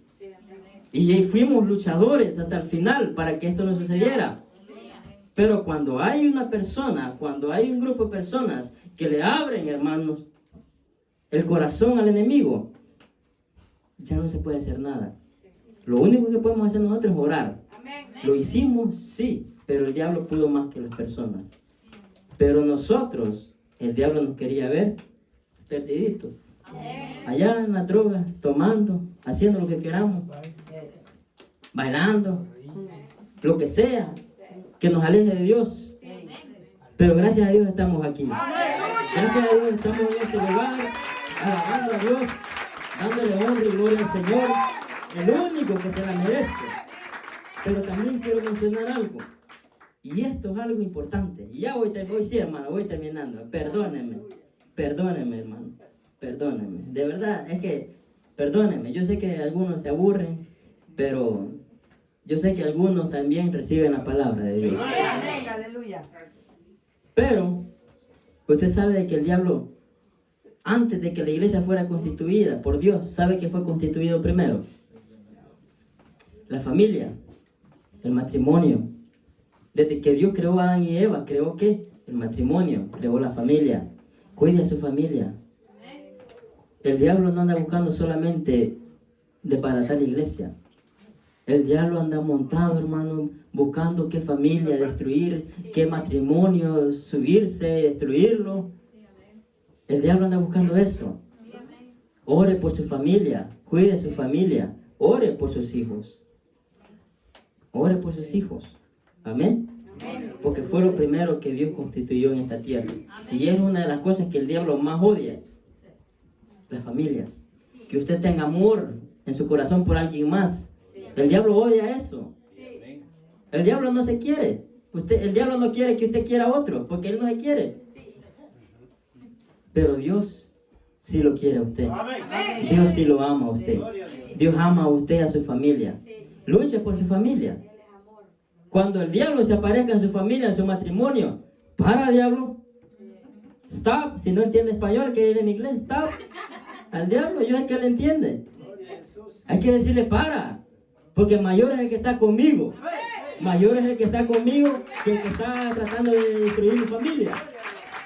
Speaker 1: Y fuimos luchadores hasta el final para que esto no sucediera. Pero cuando hay una persona, cuando hay un grupo de personas que le abren, hermanos, el corazón al enemigo, ya no se puede hacer nada. Lo único que podemos hacer nosotros es orar. Lo hicimos, sí, pero el diablo pudo más que las personas. Pero nosotros, el diablo nos quería ver perdiditos. Allá en la droga, tomando, haciendo lo que queramos, bailando, lo que sea, que nos aleje de Dios. Pero gracias a Dios estamos aquí. Gracias a Dios estamos en este lugar, alabando a Dios, dándole honra y gloria al Señor, el único que se la merece. Pero también quiero mencionar algo. Y esto es algo importante. Y ya voy terminando. Perdónenme, hermano. Perdónenme. De verdad, es que, perdónenme. Yo sé que algunos se aburren, pero yo sé que algunos también reciben la palabra de Dios.
Speaker 2: Amén, aleluya.
Speaker 1: Pero, usted sabe de que el diablo, antes de que la iglesia fuera constituida por Dios, ¿sabe que fue constituido primero? La familia, el matrimonio. Desde que Dios creó a Adán y Eva, ¿creó qué? El matrimonio, creó la familia. Cuide a su familia. El diablo no anda buscando solamente desbaratar la iglesia. El diablo anda montado, hermano, buscando qué familia destruir, qué matrimonio subirse, destruirlo. El diablo anda buscando eso. Ore por su familia, cuide su familia, ore por sus hijos. Ore por sus hijos. Amén. Porque fue lo primero que Dios constituyó en esta tierra. Y es una de las cosas que el diablo más odia. Las familias. Que usted tenga amor en su corazón por alguien más. El diablo odia eso. El diablo no se quiere. El diablo no quiere que usted quiera a otro, porque él no se quiere. Pero Dios sí lo quiere a usted. Dios sí lo ama a usted. Dios ama a usted, a su familia. Luche por su familia. Cuando el diablo se aparezca en su familia, en su matrimonio, para, diablo. Stop. Si no entiende español, que ir en inglés. Stop. Al diablo, yo sé que él entiende. Hay que decirle para. Porque mayor es el que está conmigo. Mayor es el que está conmigo que el que está tratando de destruir mi familia.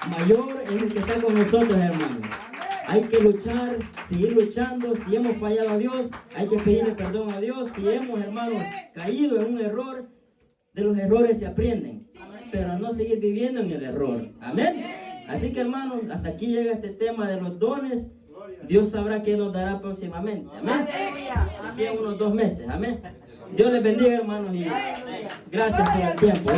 Speaker 1: Mayor es el que está con nosotros, hermanos. Hay que luchar, seguir luchando. Si hemos fallado a Dios, hay que pedirle perdón a Dios. Si hemos, hermanos, caído en un error, de los errores se aprenden. Pero no seguir viviendo en el error. Amén. Así que, hermanos, hasta aquí llega este tema de los dones. Dios sabrá qué nos dará próximamente. Amén. De aquí a unos 2 meses. Amén. Dios les bendiga, hermanos, y gracias por el tiempo.